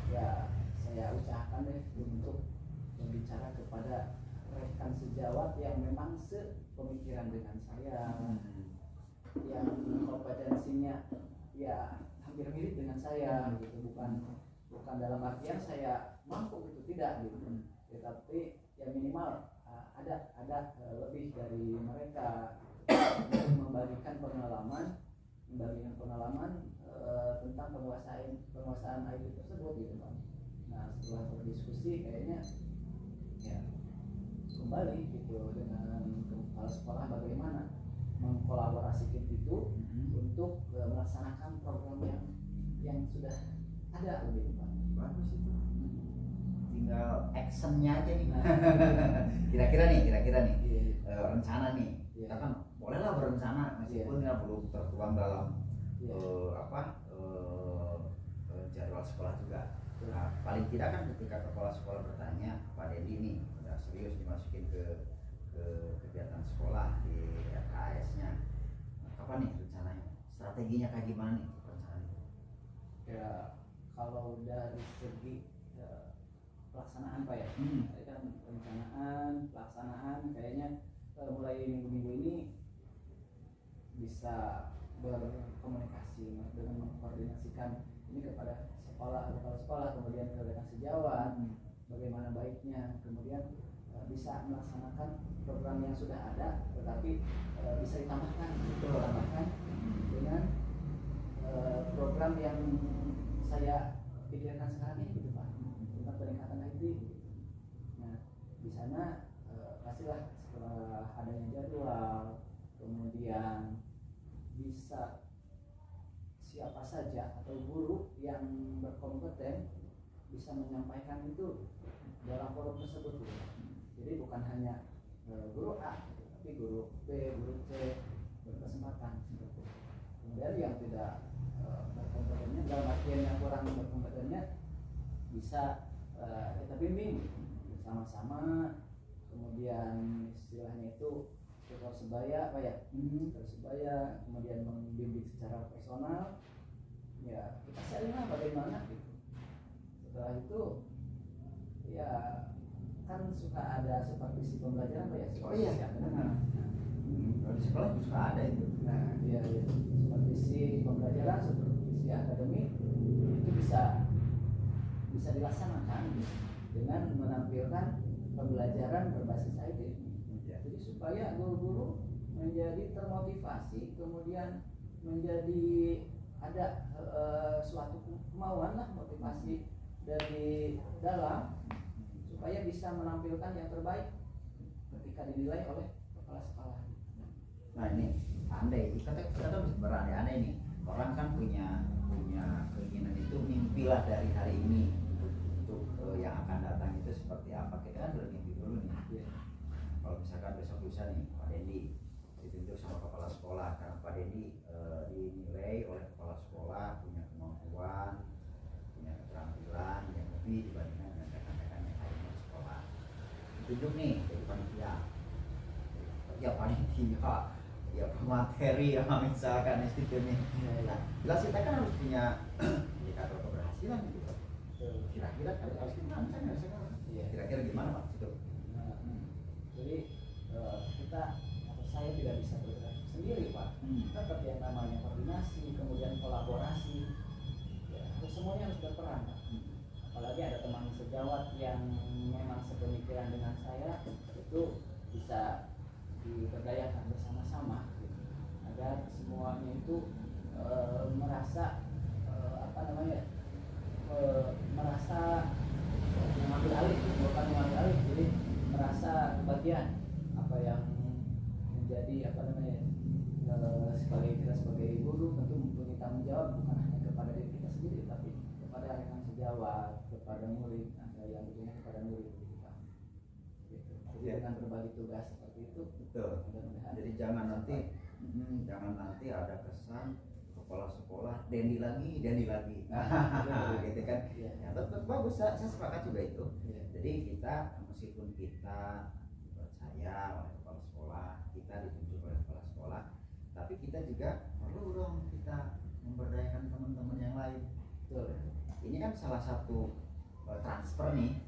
ya saya usahakan deh untuk berbicara kepada rekan sejawat yang memang sepemikiran dengan saya, yang kompetensinya ya hampir mirip dengan saya gitu, bukan dalam artian saya mampu gitu, tidak gitu, tetapi ya minimal ada lebih dari mereka untuk membagikan pengalaman tentang penguasaan IT tersebut gitu Pak. Nah, setelah berdiskusi kayaknya ya kembali gitu dengan kepala sekolah bagaimana mengkolaborasikan itu untuk melaksanakan program yang sudah ada begitu Pak. Bagus itu. Tinggal actionnya aja nih. Kira-kira nih rencana nih. Kita kan bolehlah berencana meskipun ya belum tertuang dalam jadwal sekolah juga. Nah, paling tidak kan ketika kepala sekolah bertanya, Pak Dedi ini udah serius dimasukin ke kegiatan sekolah di RKS-nya. Nah, kapan nih rencananya? Strateginya kayak gimana nih rencananya? Ya kalau dari segi pelaksanaan Pak ya, tadi kan perencanaan, pelaksanaan kayaknya mulai minggu-minggu ini bisa berkomunikasi dengan mengkoordinasikan ini kepada sekolah, kepala sekolah, kemudian ke rekan sejawat, bagaimana baiknya, kemudian bisa melaksanakan program yang sudah ada, tetapi bisa ditambahkan dengan program yang saya pikirkan sekarang ini gitu Pak, tentang peningkatan IT. Nah di sana pastilah setelah adanya jadwal, kemudian bisa siapa saja atau guru yang berkompeten bisa menyampaikan itu dalam forum tersebut gitu. Jadi bukan hanya guru A, tapi guru B, guru C berkesempatan. Kemudian yang tidak berkompetennya, dalam artian yang kurang berkompetennya, bisa kita bimbing bersama-sama. Kemudian istilahnya itu tutor sebaya, Pak ya, tutor sebaya, kemudian membimbing secara personal. Ya kita sharing lah bagaimana gitu. Setelah itu ya kan suka ada supervisi pembelajaran Pak ya. Oh iya, benar. Kalau di sekolah juga suka ada itu. Nah iya, supervisi pembelajaran, supervisi akademik itu bisa dilaksanakan dengan menampilkan pembelajaran berbasis IT. Jadi supaya guru-guru menjadi termotivasi, kemudian menjadi ada suatu kemauan lah, motivasi dari dalam supaya bisa menampilkan yang terbaik ketika dinilai oleh kepala sekolah. Nah ini andai kita bisa berandai-andai nih, orang kan punya keinginan itu, mimpilah dari hari ini untuk yang akan datang itu seperti apa. Kita kan udah mimpi dulu nih. Kalau misalkan besok lusa nih Pak Dendi ditunjuk sama kepala sekolah, karena Pak Dendi dinilai oleh kepala sekolah punya kemampuan, punya keterampilan yang lebih dibandingkan dengan rekan-rekan yang lainnya di sekolah. Ditunjuk nih jadi panitia, ya panitia, ya pemateri, ya misalkan institusi. Nah, jelas kita kan harus punya indikator keberhasilan gitu. Kira-kira harus gimana kan sekarang? Kira-kira gimana Pak? Itu. Jadi kita atau saya tidak bisa bergerak sendiri Pak. Tetap yang namanya koordinasi, kemudian kolaborasi, ya, semuanya harus berperan Pak. Apalagi ada teman sejawat yang memang sepemikiran dengan saya, itu bisa diberdayakan bersama-sama gitu, agar semuanya itu merasa merasa mengambil alih, bukan mengambil alih, jadi merasa kebagian apa yang menjadi sebagai kita sebagai guru tentu mempunyai tanggung jawab bukan hanya kepada diri kita sendiri, tapi kepada rekan sejawat, kepada murid, ada yang berguna kepada murid kita. Gitu. Jadi dengan berbagi tugas seperti itu, betul. Jadi jangan nanti ada kesan kepala sekolah Dendi lagi, gitu kan? Ya. Ya, tetap bagus, saya sepakat juga itu. Ya. Jadi kita meskipun kita dipercaya oleh kepala sekolah, kita ditunjuk oleh kepala sekolah, tapi kita juga perlu dong kita memberdayakan teman-teman yang lain. Betul. Ini kan salah satu transfer nih,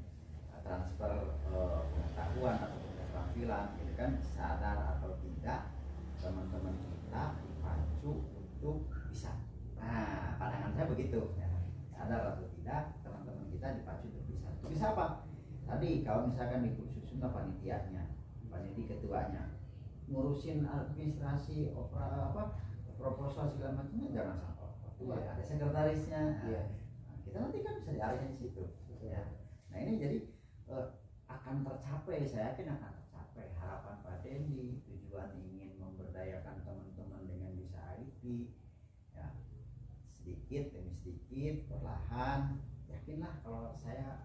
transfer pengetahuan atau keterampilan, gitu kan, sadar atau tidak teman-teman kita dipacu untuk bisa. Nah, pandangan saya begitu. Ya. Sadar atau tidak teman-teman kita dipacu untuk bisa. Untuk bisa apa? Tadi kalau misalkan dikhususkan panitianya, panitia ketuanya, ngurusin administrasi, proposal segala macamnya jangan sampai ketua. Ya. Ada sekretarisnya. Ya. Nah, kita nanti kan bisa diarahin di situ. Ya. Nah ini jadi akan tercapai, saya yakin akan tercapai harapan Pak Dendi, tujuan ingin memberdayakan teman-teman dengan bisa IT, ya sedikit demi sedikit, perlahan, yakinlah kalau saya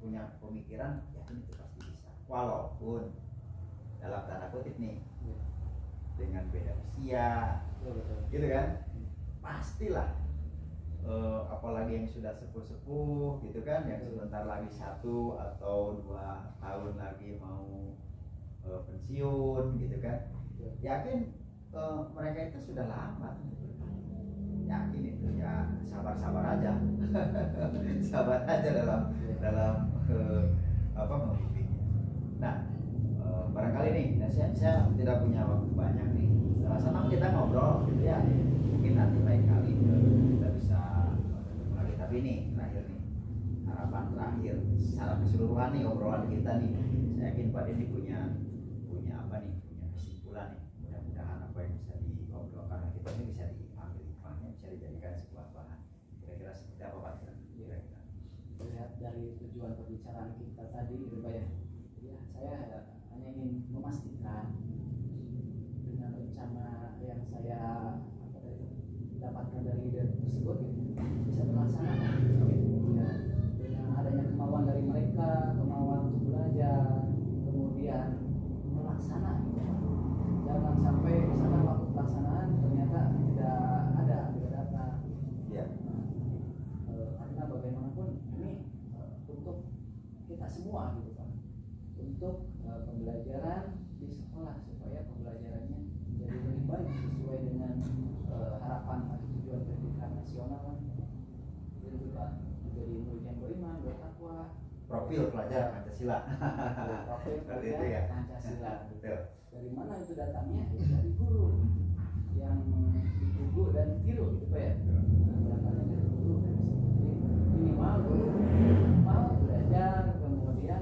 punya pemikiran, yakin itu pasti bisa. Walaupun dalam tanda kutip nih, dengan beda usia, Betul. gitu kan, pastilah apalagi yang sudah sepuh-sepuh gitu kan, yang sebentar lagi 1 atau 2 tahun lagi mau pensiun gitu kan, yakin mereka itu sudah lambat gitu. Yakin itu ya, sabar-sabar aja sabar aja dalam membimbingnya. Nah, barangkali nih, saya tidak punya waktu banyak nih. Senang kita ngobrol gitu ya. Mungkin nanti lain kali kita bisa ketemu lagi. Tapi ini terakhir nih, harapan terakhir secara keseluruhan nih obrolan kita nih. Saya yakin Pak Denny punya apa nih? Punya kesimpulan nih. Mudah-mudahan apa yang bisa diobrol karena kita ini bisa diambil hikmahnya, bisa dijadikan sebuah bahan. Kira-kira seperti apa Pak? Kira-kira. Lihat dari tujuan perbicaraan kita tadi gitu Pak ya. Ya, saya hanya ingin memastikan dengan rencana yang saya dapatkan dari ide tersebut gitu, bisa terlaksana ya, dengan adanya kemauan dari mereka, kemauan untuk belajar, kemudian melaksana gitu. Jangan sampai misalkan waktu pelaksanaan ternyata tidak datang Ya. karena bagaimanapun ini untuk kita semua gitu Pak, untuk pembelajaran di sekolah supaya pembelajarannya jadi lebih baik sesuai dengan harapan atau tujuan pendidikan nasional kan, dan juga menjadi murid yang beriman, bertakwa, Profil pelajar Pancasila. profil Seperti itu pelajar ya. Pancasila. Betul. Dari mana itu datangnya? Ya, dari guru yang ditugu dan ditiru gitu Pak ya. Datangnya dari guru, jadi minimal guru mau belajar, kemudian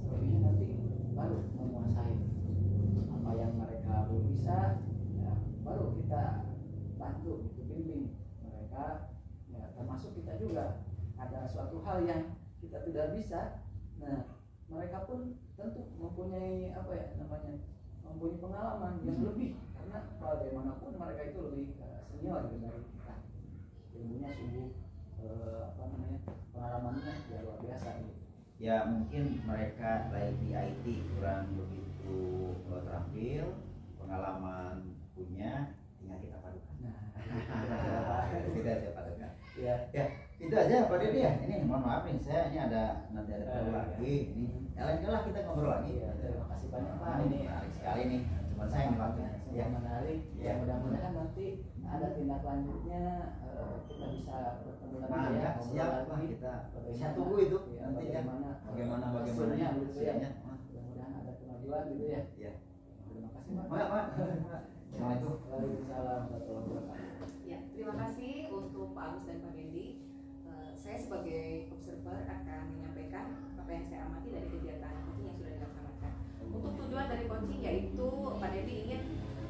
selebihnya nanti baru menguasai apa yang mereka belum bisa, ya, baru kita bantu gitu, bimbing mereka ya, termasuk kita juga ada suatu hal yang kita tidak bisa, nah mereka pun tentu mempunyai apa ya namanya, mempunyai pengalaman yang lebih, karena bagaimanapun mereka itu lebih senior gitu dari kita, ilmunya sungguh pengalamannya ya luar biasa gitu. Ya mungkin mereka di IT kurang begitu terampil, pengalaman punya, tinggal kita padukan. Kita aja padukan. Ya, Itu aja Pak Denny ya. Ini mohon maaf nih, saya ini nanti ada perlu lagi. Ini lain kali kita ngobrol lagi. ya, terima kasih banyak Pak. Ini menarik sekali nih. Cuma saya yang ngelakuin. Ya, menarik. Ya. Ya, mudah-mudahan nanti ada tindak lanjutnya, kita bisa bertemu lagi Nah, ya, ya, siap ngobrol Pak, lagi. kita Bagaimana- saya tunggu itu ya, nanti ya. Bagaimana hasilnya gitu ya. hasilnya. Mudah-mudahan ada kemajuan gitu ya. Ya. Terima kasih Pak. Pak. Assalamualaikum. Waalaikumsalam warahmatullahi wabarakatuh. Ya, terima kasih untuk Pak Agus dan Pak Denny. Saya sebagai observer akan menyampaikan apa yang saya amati dari kegiatan coaching yang sudah dilaksanakan. Untuk tujuan dari coaching yaitu Pak Denny ingin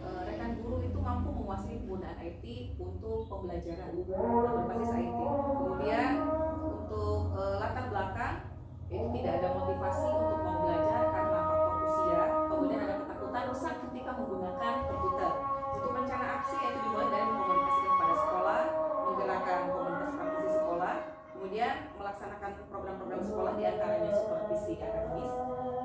rekan guru itu mampu menguasai penggunaan IT untuk pembelajaran berbasis IT. Kemudian untuk latar belakang itu tidak ada motivasi untuk mau belajar karena faktor usia, kemudian ada ketakutan rusak ketika menggunakan komputer. Untuk rencana aksi yaitu dimulai dari mengkomunikasikan kepada sekolah, menggerakkan komunitas praktisi sekolah, kemudian melaksanakan program-program sekolah diantaranya supervisi akademis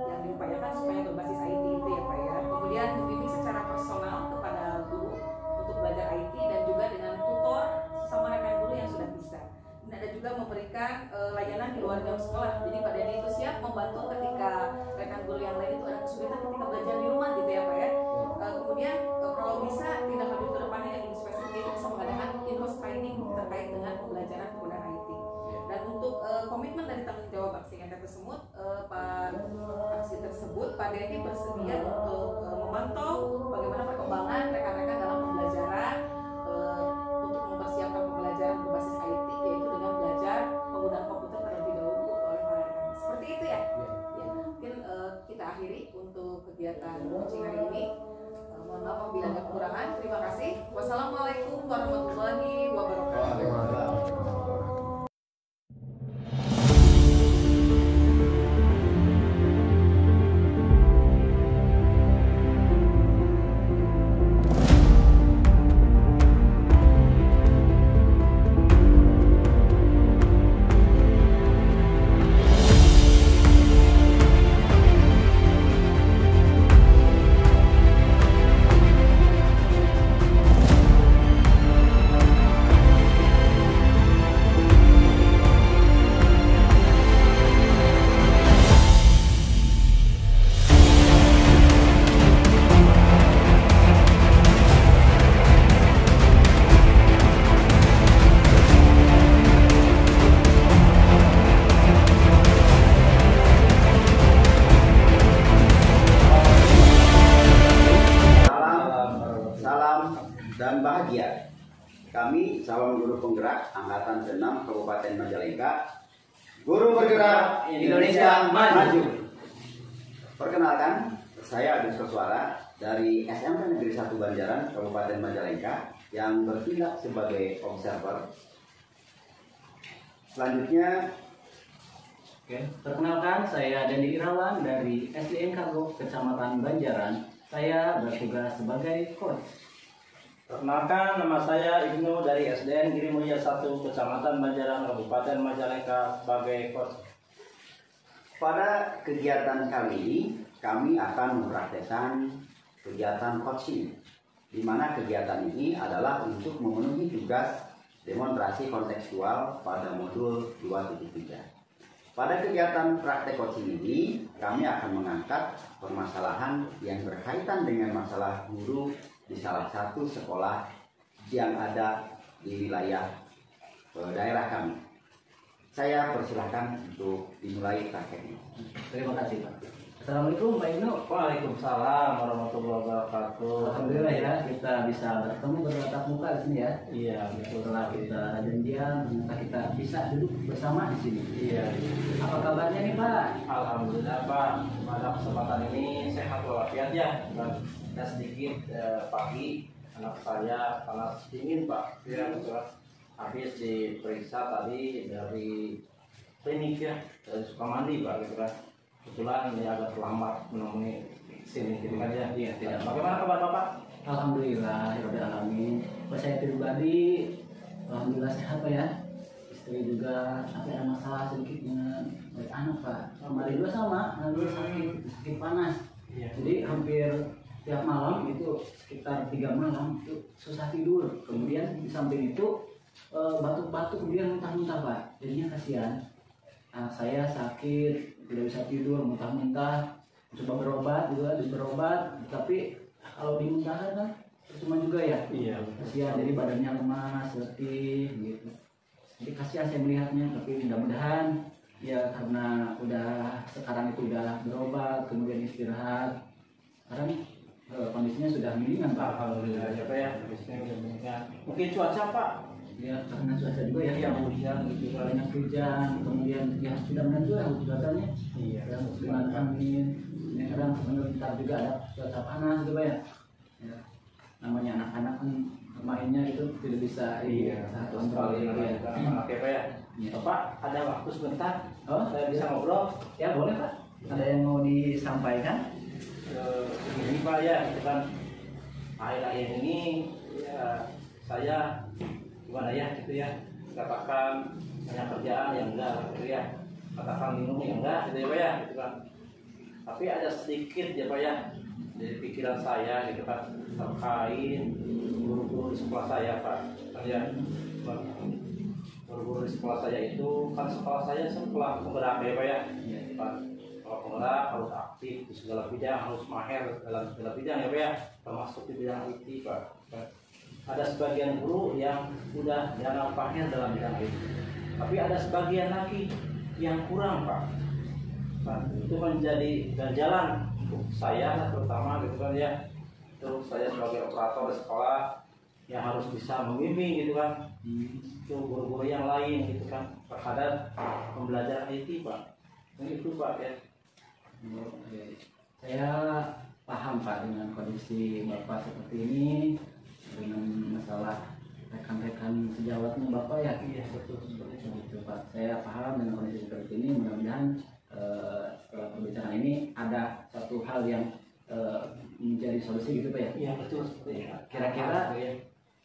yang diupayakan supaya berbasis IT itu ya Pak ya. Kemudian membimbing secara personal kepada guru untuk belajar IT dan juga dengan tutor sama rekan guru yang sudah bisa. Dan ada juga memberikan layanan di luar jam sekolah. Jadi Pak Denny itu siap membantu ketika rekan guru yang lain itu ada kesulitan ketika belajar di rumah gitu ya Pak ya. Kemudian kalau bisa tindak lanjut ke depannya yang lebih spesifik itu bisa mengadakan in-house training terkait dengan pembelajaran penggunaan IT. Dan untuk komitmen dari tanggung jawab aksi nyata tersebut, Pak Denny bersedia untuk memantau bagaimana perkembangan rekan-rekan dalam pembelajaran untuk mempersiapkan pembelajaran berbasis IT, yaitu dengan belajar penggunaan komputer terlebih dahulu oleh para rekan. Seperti itu ya. Ya, mungkin kita akhiri untuk kegiatan coaching hari ini. Mohon maaf apabila ada kekurangan. Terima kasih. Wassalamualaikum warahmatullahi wabarakatuh. kami calon guru penggerak angkatan 6 Kabupaten Majalengka, Guru Bergerak Indonesia Maju. Perkenalkan, saya Agus Koswara dari SMP Negeri 1 Banjaran, Kabupaten Majalengka yang bertindak sebagai observer. Selanjutnya, Perkenalkan, saya Dandi Irawan dari SDN Kargo Kecamatan Banjaran. Saya bertugas sebagai coach. Perkenalkan, nama saya Ibnu dari SDN Giri Mulia 1 Kecamatan Banjaran, Kabupaten Majalengka sebagai coach. pada kegiatan kali ini kami akan mempraktekkan kegiatan coaching, di mana kegiatan ini adalah untuk memenuhi tugas demonstrasi kontekstual pada modul 2.3. Pada kegiatan praktek coaching ini, kami akan mengangkat permasalahan yang berkaitan dengan masalah guru di salah satu sekolah yang ada di wilayah daerah kami. Saya persilahkan untuk dimulai prakteknya. Terima kasih Pak. Assalamualaikum Pak Ibnu. Waalaikumsalam warahmatullahi wabarakatuh. Alhamdulillah ya kita bisa bertemu bertatap muka di sini ya. Iya, betul. Setelah kita janjian, ternyata kita bisa duduk bersama di sini. Iya. Apa kabarnya nih Pak? Alhamdulillah Pak, pada kesempatan ini sehat walafiat ya. Dan sedikit pagi anak saya panas dingin Pak. Ya, betul. Habis diperiksa tadi dari klinik ya, dari Sukamandi Pak, gitu kan. Kebetulan ini agak terlambat menemui sini gitu kan ya. Iya, tidak. Bagaimana kabar Bapak? Alhamdulillah, alamin. Pas saya pribadi, alhamdulillah sehat Pak ya. Istri juga ada masalah sedikit dengan anak Pak. Kemarin juga sama, alhamdulillah sakit panas. Iya. Jadi hampir tiap malam itu sekitar 3 malam itu susah tidur. Kemudian di samping itu batuk-batuk kemudian muntah-muntah Pak. Jadinya kasihan. Nah, saya sakit, tidak bisa tidur, muntah-muntah, coba berobat juga, berobat, tapi kalau dimuntahkan kan cuma juga ya. Iya. Kasihan, jadi badannya lemas, letih, gitu. Jadi kasihan saya melihatnya, tapi mudah-mudahan ya karena udah sekarang itu udah berobat, kemudian istirahat, sekarang kondisinya sudah mendingan Pak. Alhamdulillah ya Pak ya. Mungkin cuaca Pak. Ya karena cuaca juga ya, Iya, hujan gitu kan. banyak hujan, kemudian ya sudah menentu ya cuacanya. Iya. Ya, dengan angin, ini kadang sebentar juga ada cuaca panas gitu Pak ya. Ya, namanya anak-anak kan mainnya itu tidak bisa Satu sekali gitu ya. Oke Pak ya. Iya. Bapak ada waktu sebentar? Oh, Saya bisa ngobrol? ya boleh Pak. Ada yang mau disampaikan? Ini Pak ya, itu kan akhir-akhir ini ya saya gimana ya gitu ya, katakan banyak kerjaan yang enggak gitu ya, katakan minum yang enggak gitu ya Pak ya, gitu kan. Tapi ada sedikit ya Pak ya dari pikiran saya gitu kan terkait guru-guru di sekolah saya Pak. Kan ya, guru-guru di sekolah saya itu kan sekolah saya sekolah penggerak ya Pak ya. Iya, Pak. Kalau penggerak harus aktif di segala bidang, harus mahir dalam segala bidang ya Pak ya, termasuk di bidang IT Pak. Ada sebagian guru yang sudah dianggap mahir dalam bidang IT, tapi ada sebagian lagi yang kurang Pak. Nah, itu menjadi ganjalan untuk saya terutama gitu kan ya. Terus saya sebagai operator di sekolah yang harus bisa membimbing gitu kan itu guru-guru yang lain gitu kan terhadap pembelajaran IT Pak. Itu Pak ya. Saya paham Pak dengan kondisi Bapak seperti ini, dengan masalah rekan-rekan sejawatnya Bapak ya. Iya betul seperti Itu Pak. Saya paham dengan kondisi seperti ini. Mudah-mudahan setelah pembicaraan ini ada satu hal yang menjadi solusi gitu Pak ya. Iya betul seperti itu.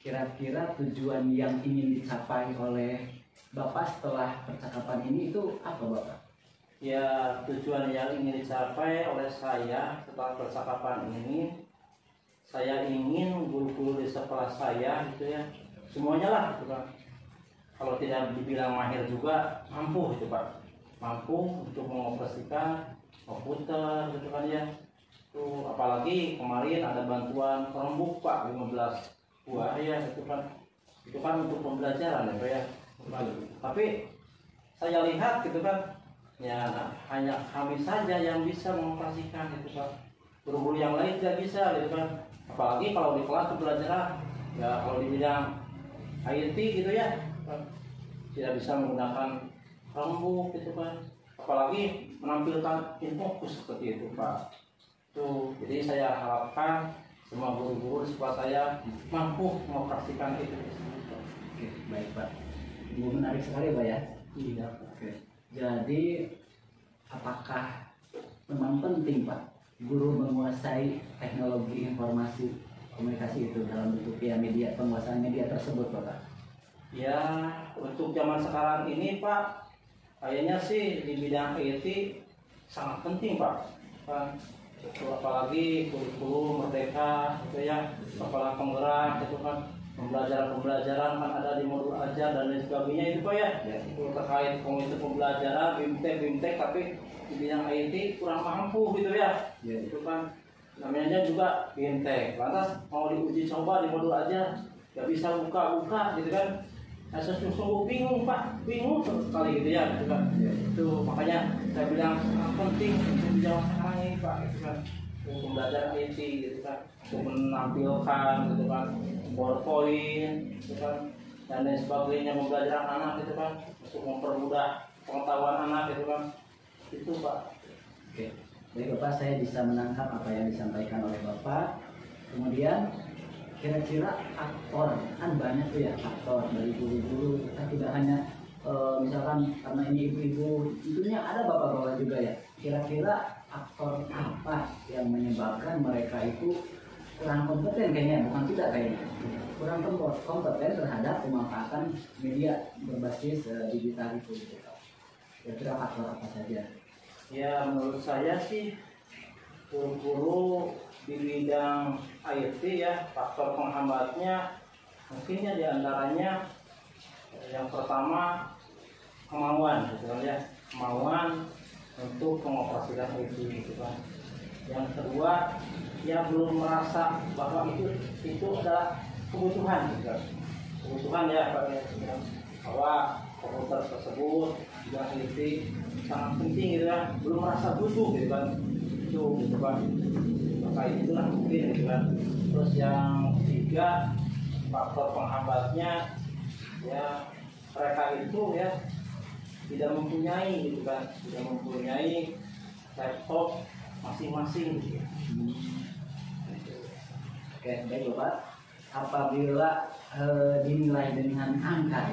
Kira-kira tujuan yang ingin dicapai oleh Bapak setelah percakapan ini itu apa Bapak? Ya, tujuan yang ingin dicapai oleh saya setelah percakapan ini, saya ingin guru-guru di sekolah saya gitu ya, semuanya lah gitu kan. Kalau tidak dibilang mahir juga mampu gitu Pak, mampu untuk mengoperasikan komputer gitu kan ya. Tuh apalagi kemarin ada bantuan Chromebook Pak 15 buah ya itu kan untuk pembelajaran ya Pak ya. Tapi saya lihat gitu kan ya hanya kami saja yang bisa mengoperasikan itu Pak, guru-guru yang lain tidak bisa gitu kan. Apalagi kalau di kelas pembelajaran ya, kalau di bidang IT gitu ya, tidak bisa menggunakan rembuk gitu kan, apalagi menampilkan infokus seperti itu Pak. Tuh, jadi saya harapkan semua guru-guru di sekolah saya mampu mengoperasikan itu. Oke, baik Pak. Ini menarik sekali Pak ya. Iya. Oke. Jadi apakah memang penting Pak guru menguasai teknologi informasi komunikasi itu dalam bentuk ya media, penguasaan media tersebut Pak? Ya, untuk zaman sekarang ini Pak, kayaknya sih di bidang IT sangat penting Pak. Apalagi kurikulum merdeka gitu ya, kepala penggerak itu kan, pembelajaran kan ada di modul ajar dan lain sebagainya itu Pak ya. Itu terkait komite pembelajaran, BIMTEK tapi di bidang IT kurang mampu gitu ya. Itu kan namanya juga BIMTEK. Lantas mau diuji coba di modul ajar, nggak bisa buka-buka gitu kan. Saya sungguh bingung Pak, bingung sekali gitu ya, gitu kan. Itu makanya saya bilang sangat penting untuk dijawab sekarang ini Pak, gitu kan. Untuk belajar IT gitu kan, untuk menampilkan gitu kan, PowerPoint gitu kan, dan lain sebagainya, pembelajaran anak gitu kan, untuk mempermudah pengetahuan anak gitu kan. Itu Pak. Oke, baik Bapak, saya bisa menangkap apa yang disampaikan oleh Bapak. Kemudian kira-kira aktor, kan banyak tuh ya aktor dari guru-guru, kita tidak hanya misalkan karena ini ibu-ibu, tentunya ada bapak-bapak juga ya. Kira-kira aktor apa yang menyebabkan mereka itu kurang kompeten kayaknya, bukan tidak kayaknya, kurang kompeten terhadap pemanfaatan media berbasis digital itu. Kira-kira faktor apa saja? Ya menurut saya sih guru-guru di bidang IT ya, faktor penghambatnya mungkinnya diantaranya yang pertama kemauan gitu kan ya, kemauan untuk mengoperasikan IT gitu kan. Yang kedua ya belum merasa bahwa itu adalah kebutuhan gitu kan. Kebutuhan ya Pak ya, bahwa komputer tersebut bidang IT sangat penting gitu kan, belum merasa butuh gitu kan. Itu gitu kan. Maka itulah mungkin gitu kan. Terus yang ketiga faktor penghambatnya ya mereka itu ya tidak mempunyai gitu kan, tidak mempunyai laptop masing-masing gitu. Oke, baik Bapak. Apabila dinilai dengan angka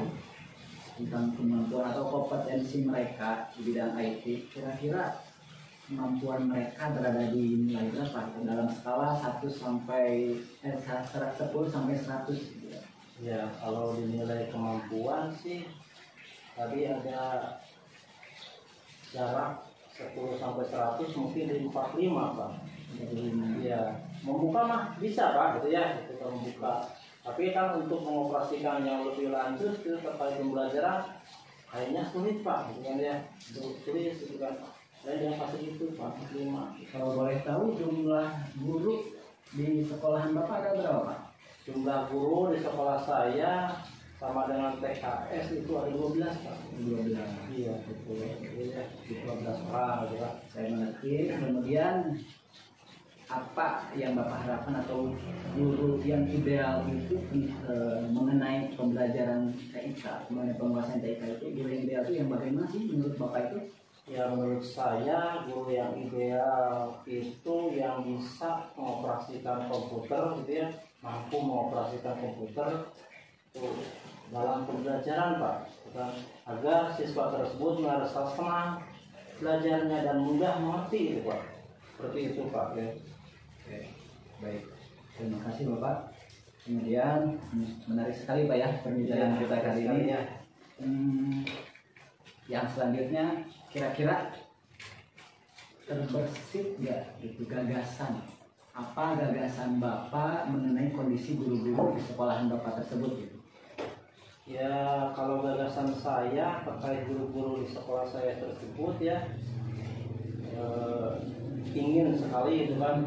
tentang kemampuan atau kompetensi mereka di bidang IT, kira-kira kemampuan mereka berada di nilai berapa dalam skala 1 sampai 10 sampai 100 gitu ya. Ya, kalau dinilai kemampuan sih tadi ada jarak 10 sampai 100 mungkin di 45 Pak. Iya, membuka mah bisa Pak gitu ya, kita membuka. Tapi kan untuk mengoperasikan yang lebih lanjut itu terkait pembelajaran kayaknya sulit Pak, gitu kan ya. Sulit gitu kan. Saya yang kasih itu Pak 5. Kalau boleh tahu jumlah guru di sekolahan Bapak ada berapa Pak? Jumlah guru di sekolah saya sama dengan TKS itu ada 12 Pak. 12. Iya, betul. Iya, 12 orang gitu Pak. Saya mengerti. Kemudian apa yang Bapak harapkan atau guru yang ideal itu mengenai pembelajaran TIK, mengenai penguasaan TIK itu, guru yang ideal itu yang bagaimana sih menurut Bapak itu? Ya menurut saya guru yang ideal itu yang bisa mengoperasikan komputer gitu ya, mampu mengoperasikan komputer itu dalam pembelajaran Pak, agar siswa tersebut merasa senang belajarnya dan mudah mengerti itu Pak. Seperti itu Pak ya. Oke, baik. Terima kasih Bapak. Kemudian menarik sekali Pak ya perbincangan kita kali ini. Ya. Yang selanjutnya kira-kira terbersit nggak itu gagasan? Apa gagasan Bapak mengenai kondisi guru-guru di sekolahan Bapak tersebut gitu? Ya kalau gagasan saya terkait guru-guru di sekolah saya tersebut ya ingin sekali itu kan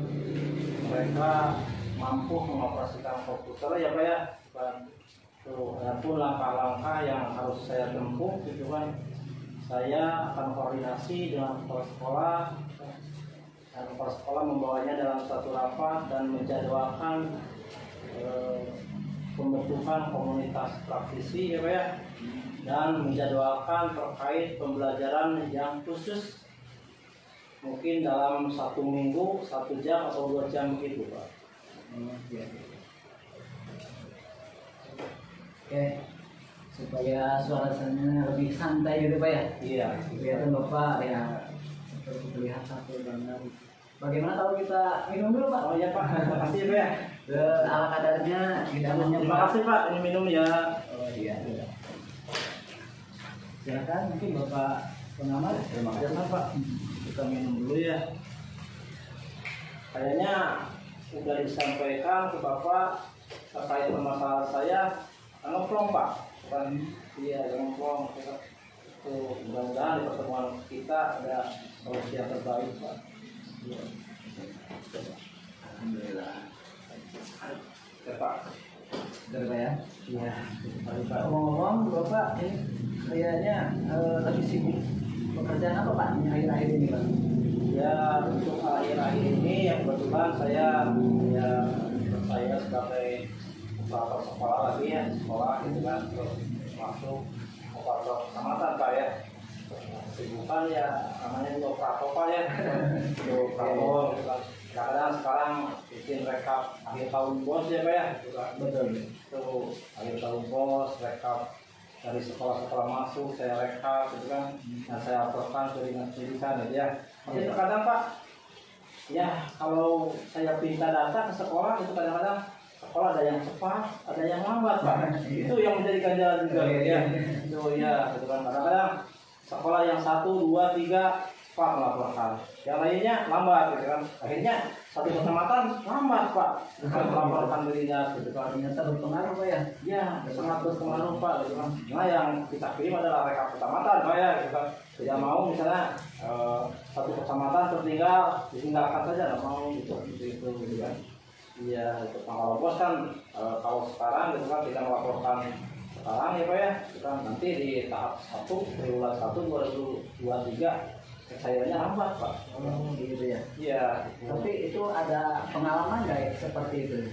mereka mampu mengoperasikan komputer ya Pak ya. Tuh, adapun langkah-langkah yang harus saya tempuh gitu kan, saya akan koordinasi dengan kepala sekolah dan kepala sekolah membawanya dalam satu rapat dan menjadwalkan pembentukan komunitas praktisi ya Pak ya, dan menjadwalkan terkait pembelajaran yang khusus mungkin dalam 1 minggu 1 jam atau 2 jam begitu Pak. Ya. Oke, supaya suasananya lebih santai gitu Pak ya. Iya. Kelihatan Bapak ya seperti terlihat santai banget. Bagaimana kalau kita minum dulu Pak? Oh iya Pak, terima kasih Pak ya. Ala kadarnya hidangannya Terima kasih Pak, ini minum ya. Oh iya. Silakan mungkin Bapak pengamat. Terima kasih Pak. Kita minum dulu ya. Kayaknya sudah disampaikan ke Bapak terkait permasalahan saya. Nongkrong Pak, bukan iya nongkrong. Itu mudah-mudahan di pertemuan kita ada solusi yang terbaik Pak. Iya. Alhamdulillah. Ya Pak. Betul Pak ya. Iya. Pak. Ngomong-ngomong Bapak ini kayaknya lagi sibuk pekerjaan apa Pak akhir-akhir ini Pak? Ya untuk akhir-akhir ini yang kebetulan saya sebagai operator sekolah lagi ya, sekolah gitu kan, terus masuk operator kecamatan Pak ya. Kesibukan ya namanya juga operator Pak ya. Operator gitu kan. Kadang sekarang bikin rekap akhir tahun bos ya Pak ya. Gitu kan. Betul. Itu akhir tahun bos, rekap dari sekolah-sekolah masuk saya rekap gitu kan. Nah saya laporkan ke dinas pendidikan gitu ya. Tapi terkadang Pak, ya kalau saya minta data ke sekolah itu kadang-kadang sekolah ada yang cepat, ada yang lambat Pak. Itu yang menjadi ganjalan juga gitu ya. Itu ya, gitu kan. Kadang-kadang sekolah yang 1, 2, 3 cepat melaporkan, yang lainnya lambat gitu kan. Akhirnya satu kecamatan lambat Pak melaporkan dirinya gitu kan. Ternyata berpengaruh Pak ya. Ya, sangat berpengaruh Pak gitu kan. Nah yang kita kirim adalah rekap kecamatan Pak ya gitu kan. Tidak mau misalnya satu kecamatan tertinggal ditinggalkan saja, nggak mau gitu gitu kan. Iya, itu kalau bos kan kalau sekarang gitu kan kita melaporkan sekarang ya Pak ya, kita nanti di tahap 1 triwulan 1 2023 cairannya lambat Pak. Oh gitu ya. Iya. Tapi itu ada pengalaman nggak ya seperti itu?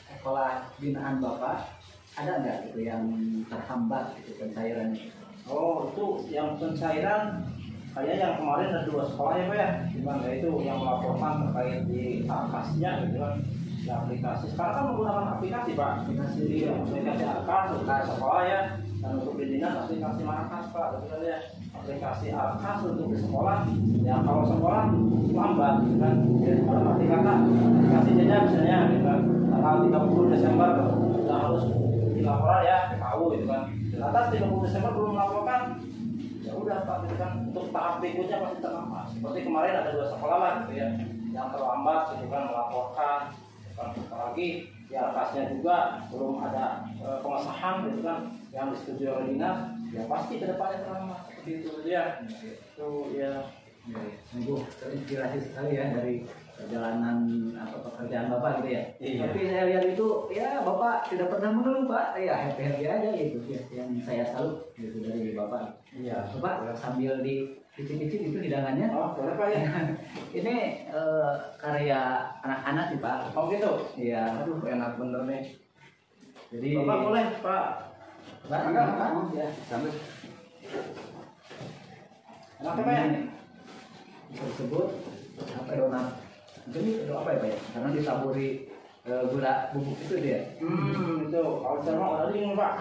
Sekolah binaan Bapak ada nggak gitu yang terhambat gitu pencairannya? Oh itu yang pencairan kayaknya yang kemarin ada 2 sekolah ya Pak ya, dimana itu yang melaporkan terkait di akasnya gitu kan. Ya, aplikasi sekarang kan menggunakan aplikasi Pak, aplikasi Arkas untuk sekolah ya, dan untuk di dinas aplikasi Markas Pak, betul ya, aplikasi Arkas untuk di sekolah. Ya kalau sekolah lambat gitu kan, ya, kalau arti kata aplikasinya misalnya gitu kan, tanggal 30 Desember sudah harus dilaporan ya, tahu gitu kan. Di atas 30 Desember belum melaporkan, ya udah Pak gitu kan, untuk tahap berikutnya pasti terlambat. Seperti kemarin ada 2 sekolah lah gitu ya, yang terlambat gitu kan melaporkan. Apalagi di atasnya juga belum ada pengesahan gitu kan yang disetujui oleh dinas, ya pasti kedepannya terlambat seperti itu ya. Itu ya. Sungguh terinspirasi sekali ya dari perjalanan pekerjaan Bapak gitu ya. Iya. Tapi saya lihat itu ya Bapak tidak pernah mengeluh Pak, ya happy aja gitu ya. Yang saya salut gitu dari Bapak. Iya. Bapak sambil dicicip-cicip itu hidangannya. Oh, boleh Pak ya. Ini karya anak-anak sih Pak. Oh gitu. Iya. Aduh enak bener nih. Jadi Bapak boleh Pak. enggak, Ya. sambil Enak Pak ya. tersebut apa donat ini itu apa ya Pak ya? Karena ditaburi gula bubuk itu dia. Itu kalau saya mau ada ini Pak.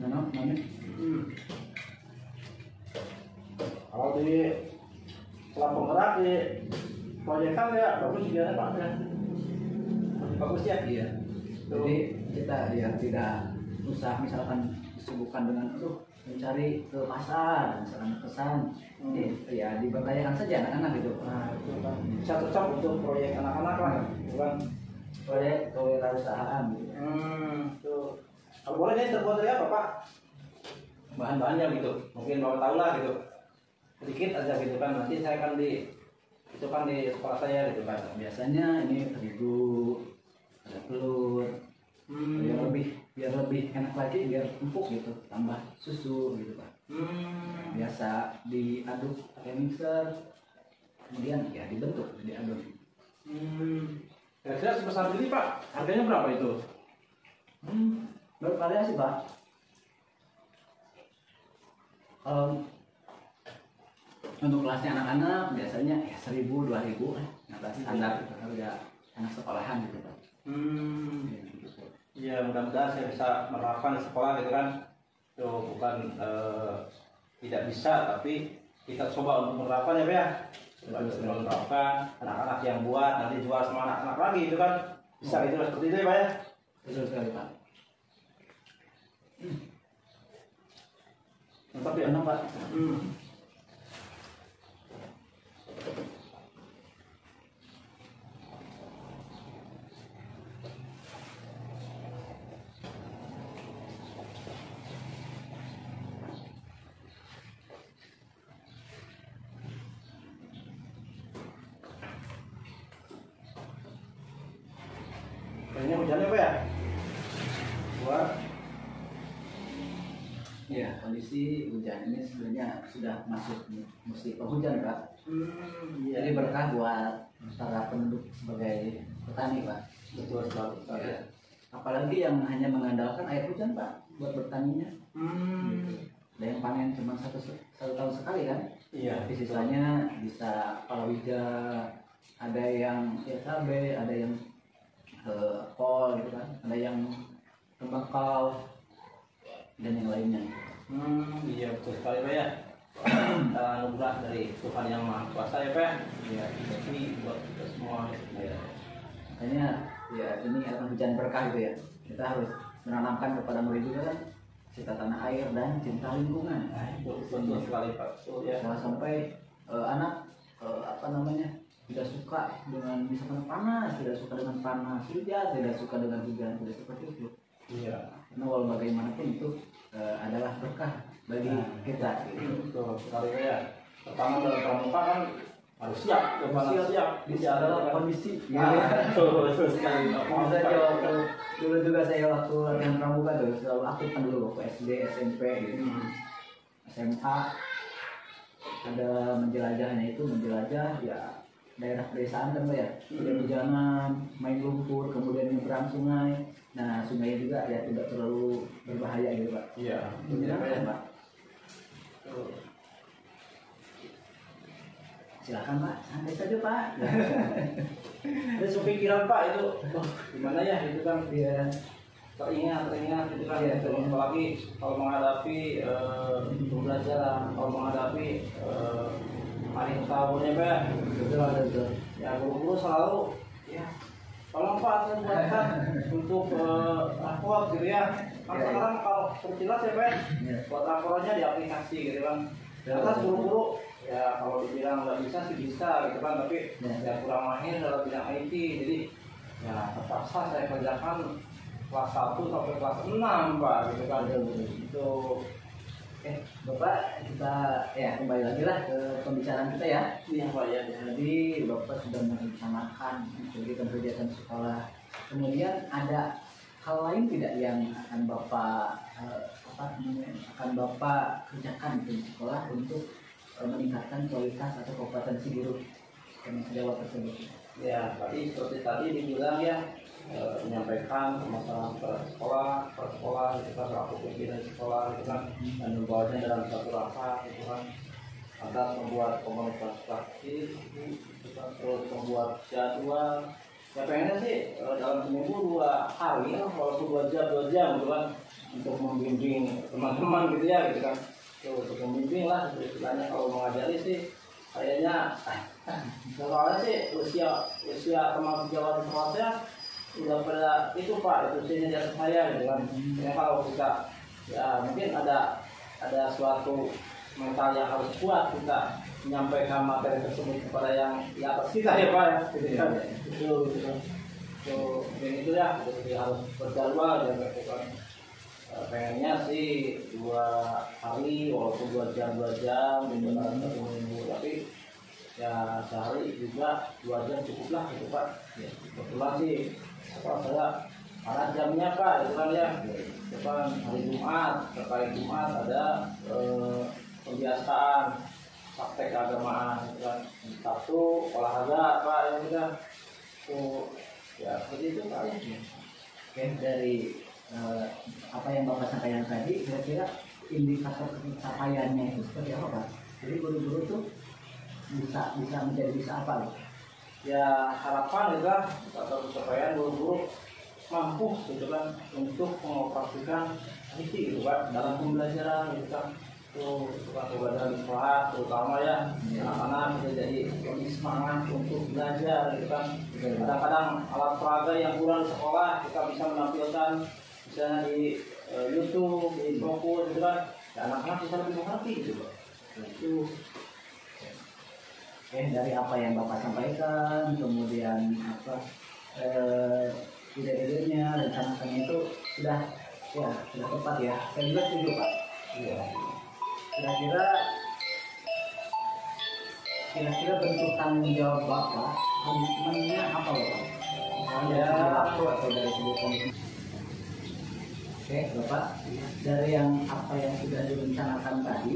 Mana? Kalau di setelah penggerak di proyekkan ya bagus juga Pak ya. Bagus ya. Iya. Jadi kita ya tidak usah misalkan disibukkan dengan mencari ke pasar, misalkan pesan. Ya diberdayakan saja anak-anak gitu. Nah itu kan bisa cocok untuk proyek anak-anak lah, bukan Proyek kewirausahaan gitu. Tuh. Kalau boleh ini terbuat dari apa Pak? Bahan-bahannya gitu, mungkin Bapak tahu lah gitu. Sedikit aja gitu kan, nanti saya akan itu kan di sekolah saya gitu kan. Biasanya ini terigu, ada telur, biar lebih enak lagi, biar empuk gitu, tambah susu gitu Pak. Biasa diaduk pakai mixer, kemudian ya dibentuk jadi adobe. Kira-kira sebesar ini Pak, harganya berapa itu? Bervariasi Pak. Kalau untuk kelasnya anak-anak biasanya ya 1.000 2.000 nah standar gitu, harga anak sekolahan gitu Pak. Iya, mudah-mudahan saya bisa menerapkan di sekolah gitu kan. Itu bukan tidak bisa, tapi kita coba untuk menerapkan ya Pak ya. Coba menerapkan, anak-anak yang buat nanti jual sama anak-anak lagi itu kan bisa gitu seperti itu ya Pak ya. Betul sekali Pak. Mantap ya. Enak Pak. Kayaknya hujannya Pak ya. Buat Ya, kondisi hujan ini sebenarnya sudah masuk musim penghujan Pak. iya. Jadi berkah buat para penduduk sebagai petani Pak. Betul sekali. Ya. Apalagi yang hanya mengandalkan air hujan Pak buat bertaninya. Ada yang panen cuma satu tahun sekali kan. Iya. Tapi sisanya bisa palawija, ada yang ya cabai, ada yang kol gitu kan, ada yang tembakau dan yang lainnya. Iya betul sekali Pak ya. Anugerah dari Tuhan yang Maha Kuasa ya Pak ya. Iya, tapi buat kita semua ya. Makanya ya ini akan hujan berkah gitu ya. Kita harus menanamkan kepada murid juga kan cinta tanah air dan cinta lingkungan. Betul sekali Pak. Betul ya. Jangan sampai anak tidak suka dengan misalkan panas, tidak suka dengan panas, hujan, tidak suka dengan hujan, tidak seperti itu. Iya. Karena walau bagaimanapun itu adalah berkah bagi kita. Gitu. Betul sekali Pak ya. Pertama dalam pramuka kan harus siap, siap. Bisa dalam kondisi. Betul sekali. Misalnya waktu dulu juga saya waktu latihan pramuka tuh selalu aktif kan dulu waktu SD, SMP, gitu. SMA ada menjelajahnya itu menjelajah ya daerah pedesaan kan Pak ya, hujan-hujanan, main lumpur, kemudian menyeberang sungai. Nah sungai juga ya tidak terlalu berbahaya gitu Pak. Iya. Menyeberang Pak. Silakan Pak, santai saja Pak. Ada kepikiran Pak itu, gimana ya itu kan Iya. teringat itu kan. Iya, Apalagi kalau menghadapi pembelajaran, kalau menghadapi hari tahunnya Pak. Betul. Ya guru-guru selalu ya tolong Pak saya buatkan untuk rapor gitu ya. Kan sekarang kalau perjelas ya Pak, buat rapornya di aplikasi gitu kan. Karena guru-guru ya kalau dibilang nggak bisa sih bisa gitu kan, tapi ya kurang mahir dalam bidang IT, jadi ya terpaksa saya kerjakan kelas 1 sampai kelas 6 Pak gitu kan. Itu Bapak kita ya kembali lagi lah ke pembicaraan kita ya. iya Pak ya. Jadi Bapak sudah merencanakan kegiatan-kegiatan sekolah. Kemudian ada hal lain tidak yang akan Bapak akan Bapak kerjakan di sekolah untuk meningkatkan kualitas atau kompetensi guru yang sejawat tersebut? Ya, tadi seperti tadi dibilang ya, menyampaikan masalah per sekolah gitu kan, selaku pimpinan sekolah gitu kan, dan membawanya dalam satu rasa gitu kan, atas membuat komunitas praktis gitu kan, terus membuat jadwal. Ya pengennya sih dalam seminggu 2 hari ya, walaupun 2 jam gitu kan, untuk membimbing teman-teman gitu ya gitu kan. Untuk membimbing lah istilahnya. Kalau mengajari sih kayaknya soalnya sih usia teman sejawat di sekolah saya udah pada itu Pak, itu usianya di atas saya gitu kan. Ya kalau kita ya mungkin ada suatu mental yang harus kuat kita menyampaikan materi tersebut kepada yang di atas kita ya Pak ya. Gitu kan. Itu ya, jadi harus berjadwal ya gitu kan. Pengennya sih 2 hari walaupun 2 jam gitu kan, 1 minggu, tapi ya sehari juga 2 jam cukup lah gitu Pak. Kebetulan sih apa saya karena jamnya Pak itu kan ya, depan hari Jumat, terkait Jumat ada pembiasaan praktek keagamaan gitu kan. Satu olahraga Pak yang kita tuh ya seperti itu Pak. Oke, dari apa yang Bapak sampaikan tadi, kira-kira indikator pencapaiannya itu seperti apa Pak? Jadi guru-guru tuh bisa apa? Ya harapan gitu kan, atau pencapaian guru-guru mampu gitu kan untuk mengoperasikan IT gitu Pak dalam pembelajaran gitu kan. Tuh pembelajaran di sekolah terutama ya anak-anak bisa jadi lebih semangat untuk belajar gitu kan. Kadang-kadang alat peraga yang kurang di sekolah kita bisa menampilkan misalnya di YouTube, di Fokus gitu kan, ya, anak-anak bisa lebih mengerti gitu Pak. Itu Dari apa yang Bapak sampaikan, kemudian apa ide-idenya, rencanakannya itu sudah tepat ya. Saya juga setuju Pak. iya. Kira-kira bentuk tanggung jawab Bapak, komitmennya apa Bapak? Misalnya dari segi waktu atau dari segi komitmen. Oke Bapak, dari yang apa yang sudah direncanakan tadi,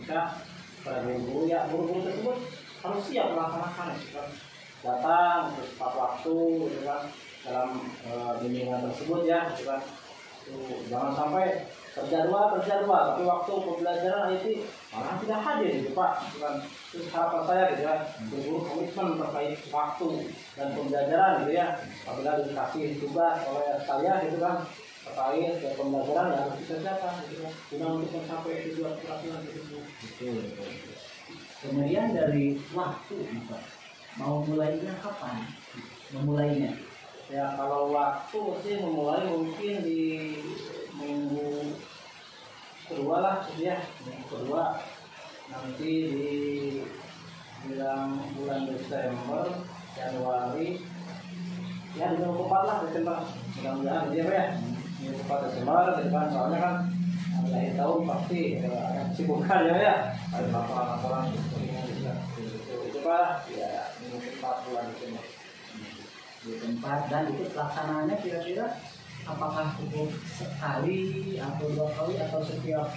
Kita para guru ya guru-guru tersebut harus siap melaksanakan gitu kan. Datang tepat waktu gitu kan dalam bimbingan tersebut ya gitu kan. Tuh, jangan sampai kerja dua tapi waktu pembelajaran IT malah tidak hadir gitu Pak gitu kan. Terus harapan saya gitu kan guru komitmen terkait waktu dan pembelajaran gitu ya. Apabila dikasih tugas oleh saya gitu kan terkait ke pembelajaran ya harus dikerjakan gitu kan guna untuk mencapai tujuan peraturan tersebut. betul. Kemudian dari waktu Bapak, mau mulainya kapan? Memulainya? Ya kalau waktu sih memulai mungkin di minggu kedua lah ya, minggu kedua nanti di bulan Desember, Januari, ya di minggu 4 lah Desember, mudah-mudahan gitu ya, minggu 4 Desember gitu kan, soalnya kan akhir tahun pasti ada kesibukan ya, ada laporan-laporan itu Pak, ya minggu 4 bulan Desember. Di tempat, dan itu pelaksanaannya kira-kira apakah cukup sekali atau 2 kali atau setiap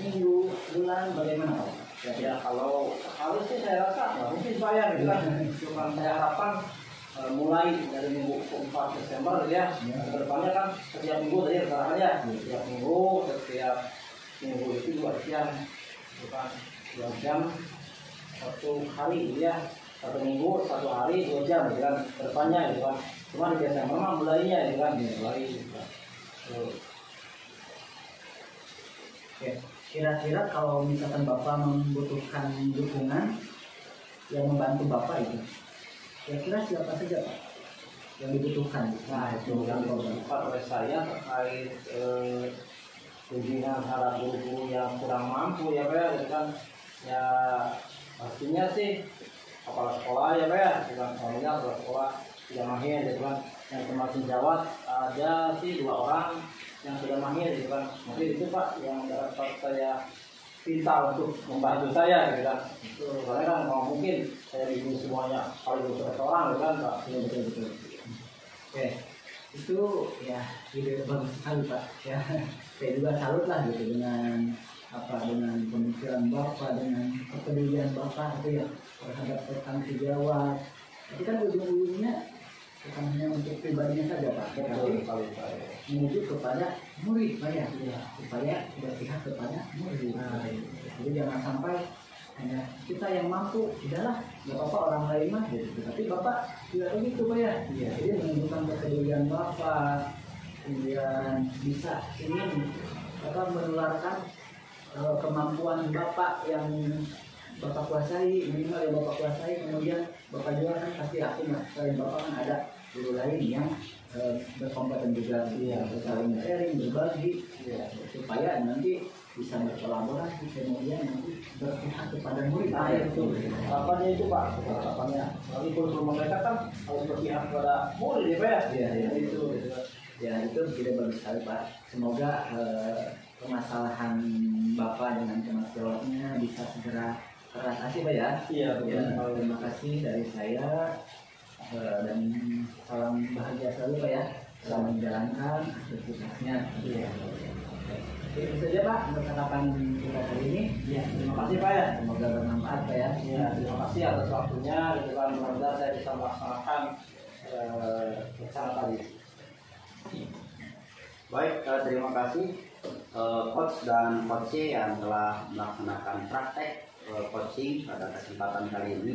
minggu, bulan, bagaimana Pak? Ya kalau sekali sih saya rasa nggak mungkin saya gitu kan. Cuma saya harapkan mulai dari minggu 4 Desember ya. Kedepannya kan setiap minggu tadi rencanakannya setiap minggu itu 2 jam, bukan 2 jam 1 hari gitu ya. 1 minggu 1 hari 2 jam gitu kan kedepannya gitu kan. Cuma di Desember mah mulainya gitu kan mulai gitu kan. Oke. Kira-kira kalau misalkan Bapak membutuhkan dukungan yang membantu Bapak itu, kira-kira siapa saja Pak yang dibutuhkan? Nah itu yang dibutuhkan oleh saya terkait bimbingan para guru-guru yang kurang mampu ya Pak ya gitu kan. Ya pastinya sih kepala sekolah ya Pak ya gitu kan. Soalnya kepala sekolah tidak mahir gitu kan. Yang termasuk jawab ada sih 2 orang yang sudah mahir gitu kan. Mungkin itu Pak yang dapat saya pinta untuk membantu saya gitu kan. Soalnya kan kalau mungkin saya bimbing semuanya kalau 100 orang gitu kan Pak. Betul. Oke, itu ya ide bagus sekali Pak. Ya, saya juga salut lah gitu dengan pemikiran Bapak, dengan kepedulian Bapak itu ya terhadap bertanggung jawab. Tapi kan ujung-ujungnya bukan hanya untuk pribadinya saja Pak, tapi menuju kepada murid Pak ya, supaya berpihak kepada murid. Jadi jangan sampai hanya kita yang mampu, udahlah nggak apa-apa orang lain mah gitu. Tapi Bapak tidak begitu Pak ya. Jadi menunjukkan kepedulian Bapak, kemudian bisa ingin menularkan kemampuan Bapak yang Bapak kuasai, minimal yang Bapak kuasai, kemudian Bapak juga kan pasti yakin lah, selain Bapak kan ada guru lain yang berkompeten juga, saling sharing, berbagi, supaya nanti bisa berkolaborasi, kemudian nanti berpihak kepada murid. Nah itu harapannya itu Pak, harapannya. Tapi kurikulum mereka kan harus berpihak kepada murid ya Pak ya. Itu. Ya itu tidak bagus sekali Pak. Semoga permasalahan Bapak dengan teman sejawatnya bisa segera teratasi Pak ya. Iya, Ya, terima kasih dari saya dan salam bahagia selalu Pak ya. Selamat menjalankan aktivitasnya. Iya. Itu saja Pak untuk tanggapan kita hari ini. Ya, terima kasih Pak ya. Semoga bermanfaat Pak ya. Ya, terima kasih atas waktunya. Gitu kan, mudah-mudahan saya bisa melaksanakan rencana tadi. Baik, terima kasih coach dan coach yang telah melaksanakan praktek coaching pada kesempatan kali ini.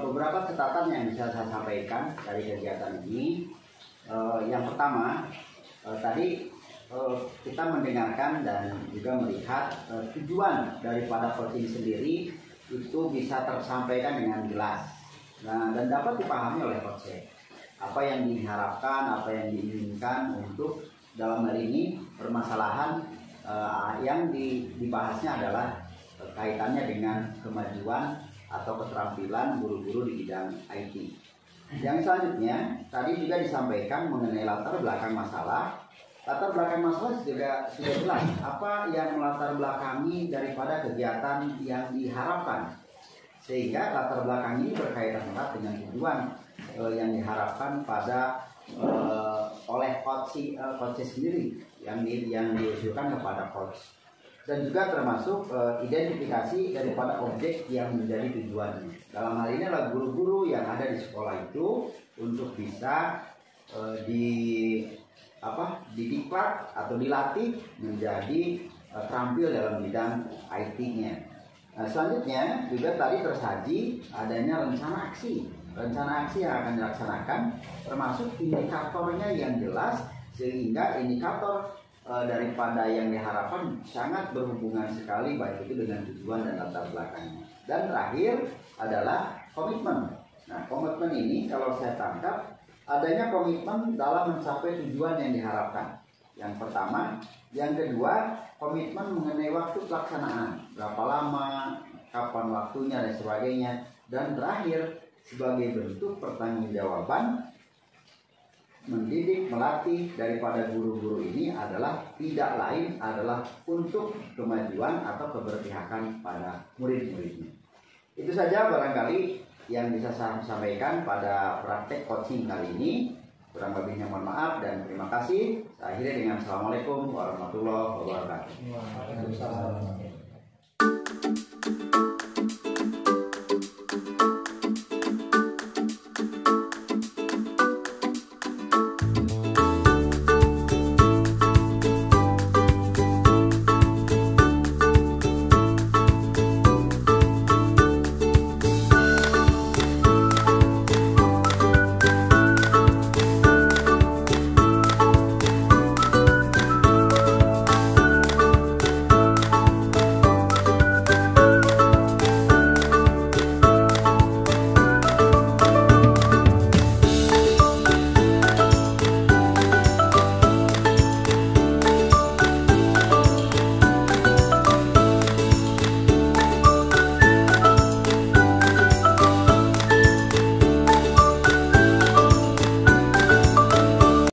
Beberapa catatan yang bisa saya sampaikan dari kegiatan ini. Yang pertama, tadi kita mendengarkan dan juga melihat tujuan daripada coaching sendiri itu bisa tersampaikan dengan jelas. Nah, dan dapat dipahami oleh coach. Apa yang diharapkan, apa yang diinginkan untuk dalam hal ini permasalahan yang dibahasnya adalah kaitannya dengan kemajuan atau keterampilan guru-guru di bidang IT. Yang selanjutnya tadi juga disampaikan mengenai latar belakang masalah. Latar belakang masalah juga sudah jelas apa yang melatar belakangi daripada kegiatan yang diharapkan, sehingga latar belakang ini berkaitan erat dengan tujuan yang diharapkan pada oleh coach sendiri yang diusulkan kepada coach, dan juga termasuk identifikasi daripada objek yang menjadi tujuannya. Dalam hal ini adalah guru-guru yang ada di sekolah itu untuk bisa didiklat atau dilatih menjadi terampil dalam bidang IT-nya. Nah, selanjutnya juga tadi tersaji adanya rencana aksi yang akan dilaksanakan, termasuk indikatornya yang jelas, sehingga indikator daripada yang diharapkan sangat berhubungan sekali baik itu dengan tujuan dan latar belakangnya. Dan terakhir adalah komitmen. Nah, komitmen ini kalau saya tangkap adanya komitmen dalam mencapai tujuan yang diharapkan. Yang pertama, yang kedua, komitmen mengenai waktu pelaksanaan, berapa lama, kapan waktunya dan sebagainya. Dan terakhir, sebagai bentuk pertanggungjawaban mendidik, melatih daripada guru-guru ini adalah tidak lain adalah untuk kemajuan atau keberpihakan pada murid-muridnya. Itu saja barangkali yang bisa saya sampaikan pada praktek coaching kali ini. Kurang lebihnya mohon maaf dan terima kasih. Saya akhiri dengan Assalamualaikum warahmatullahi wabarakatuh. Waalaikumsalam.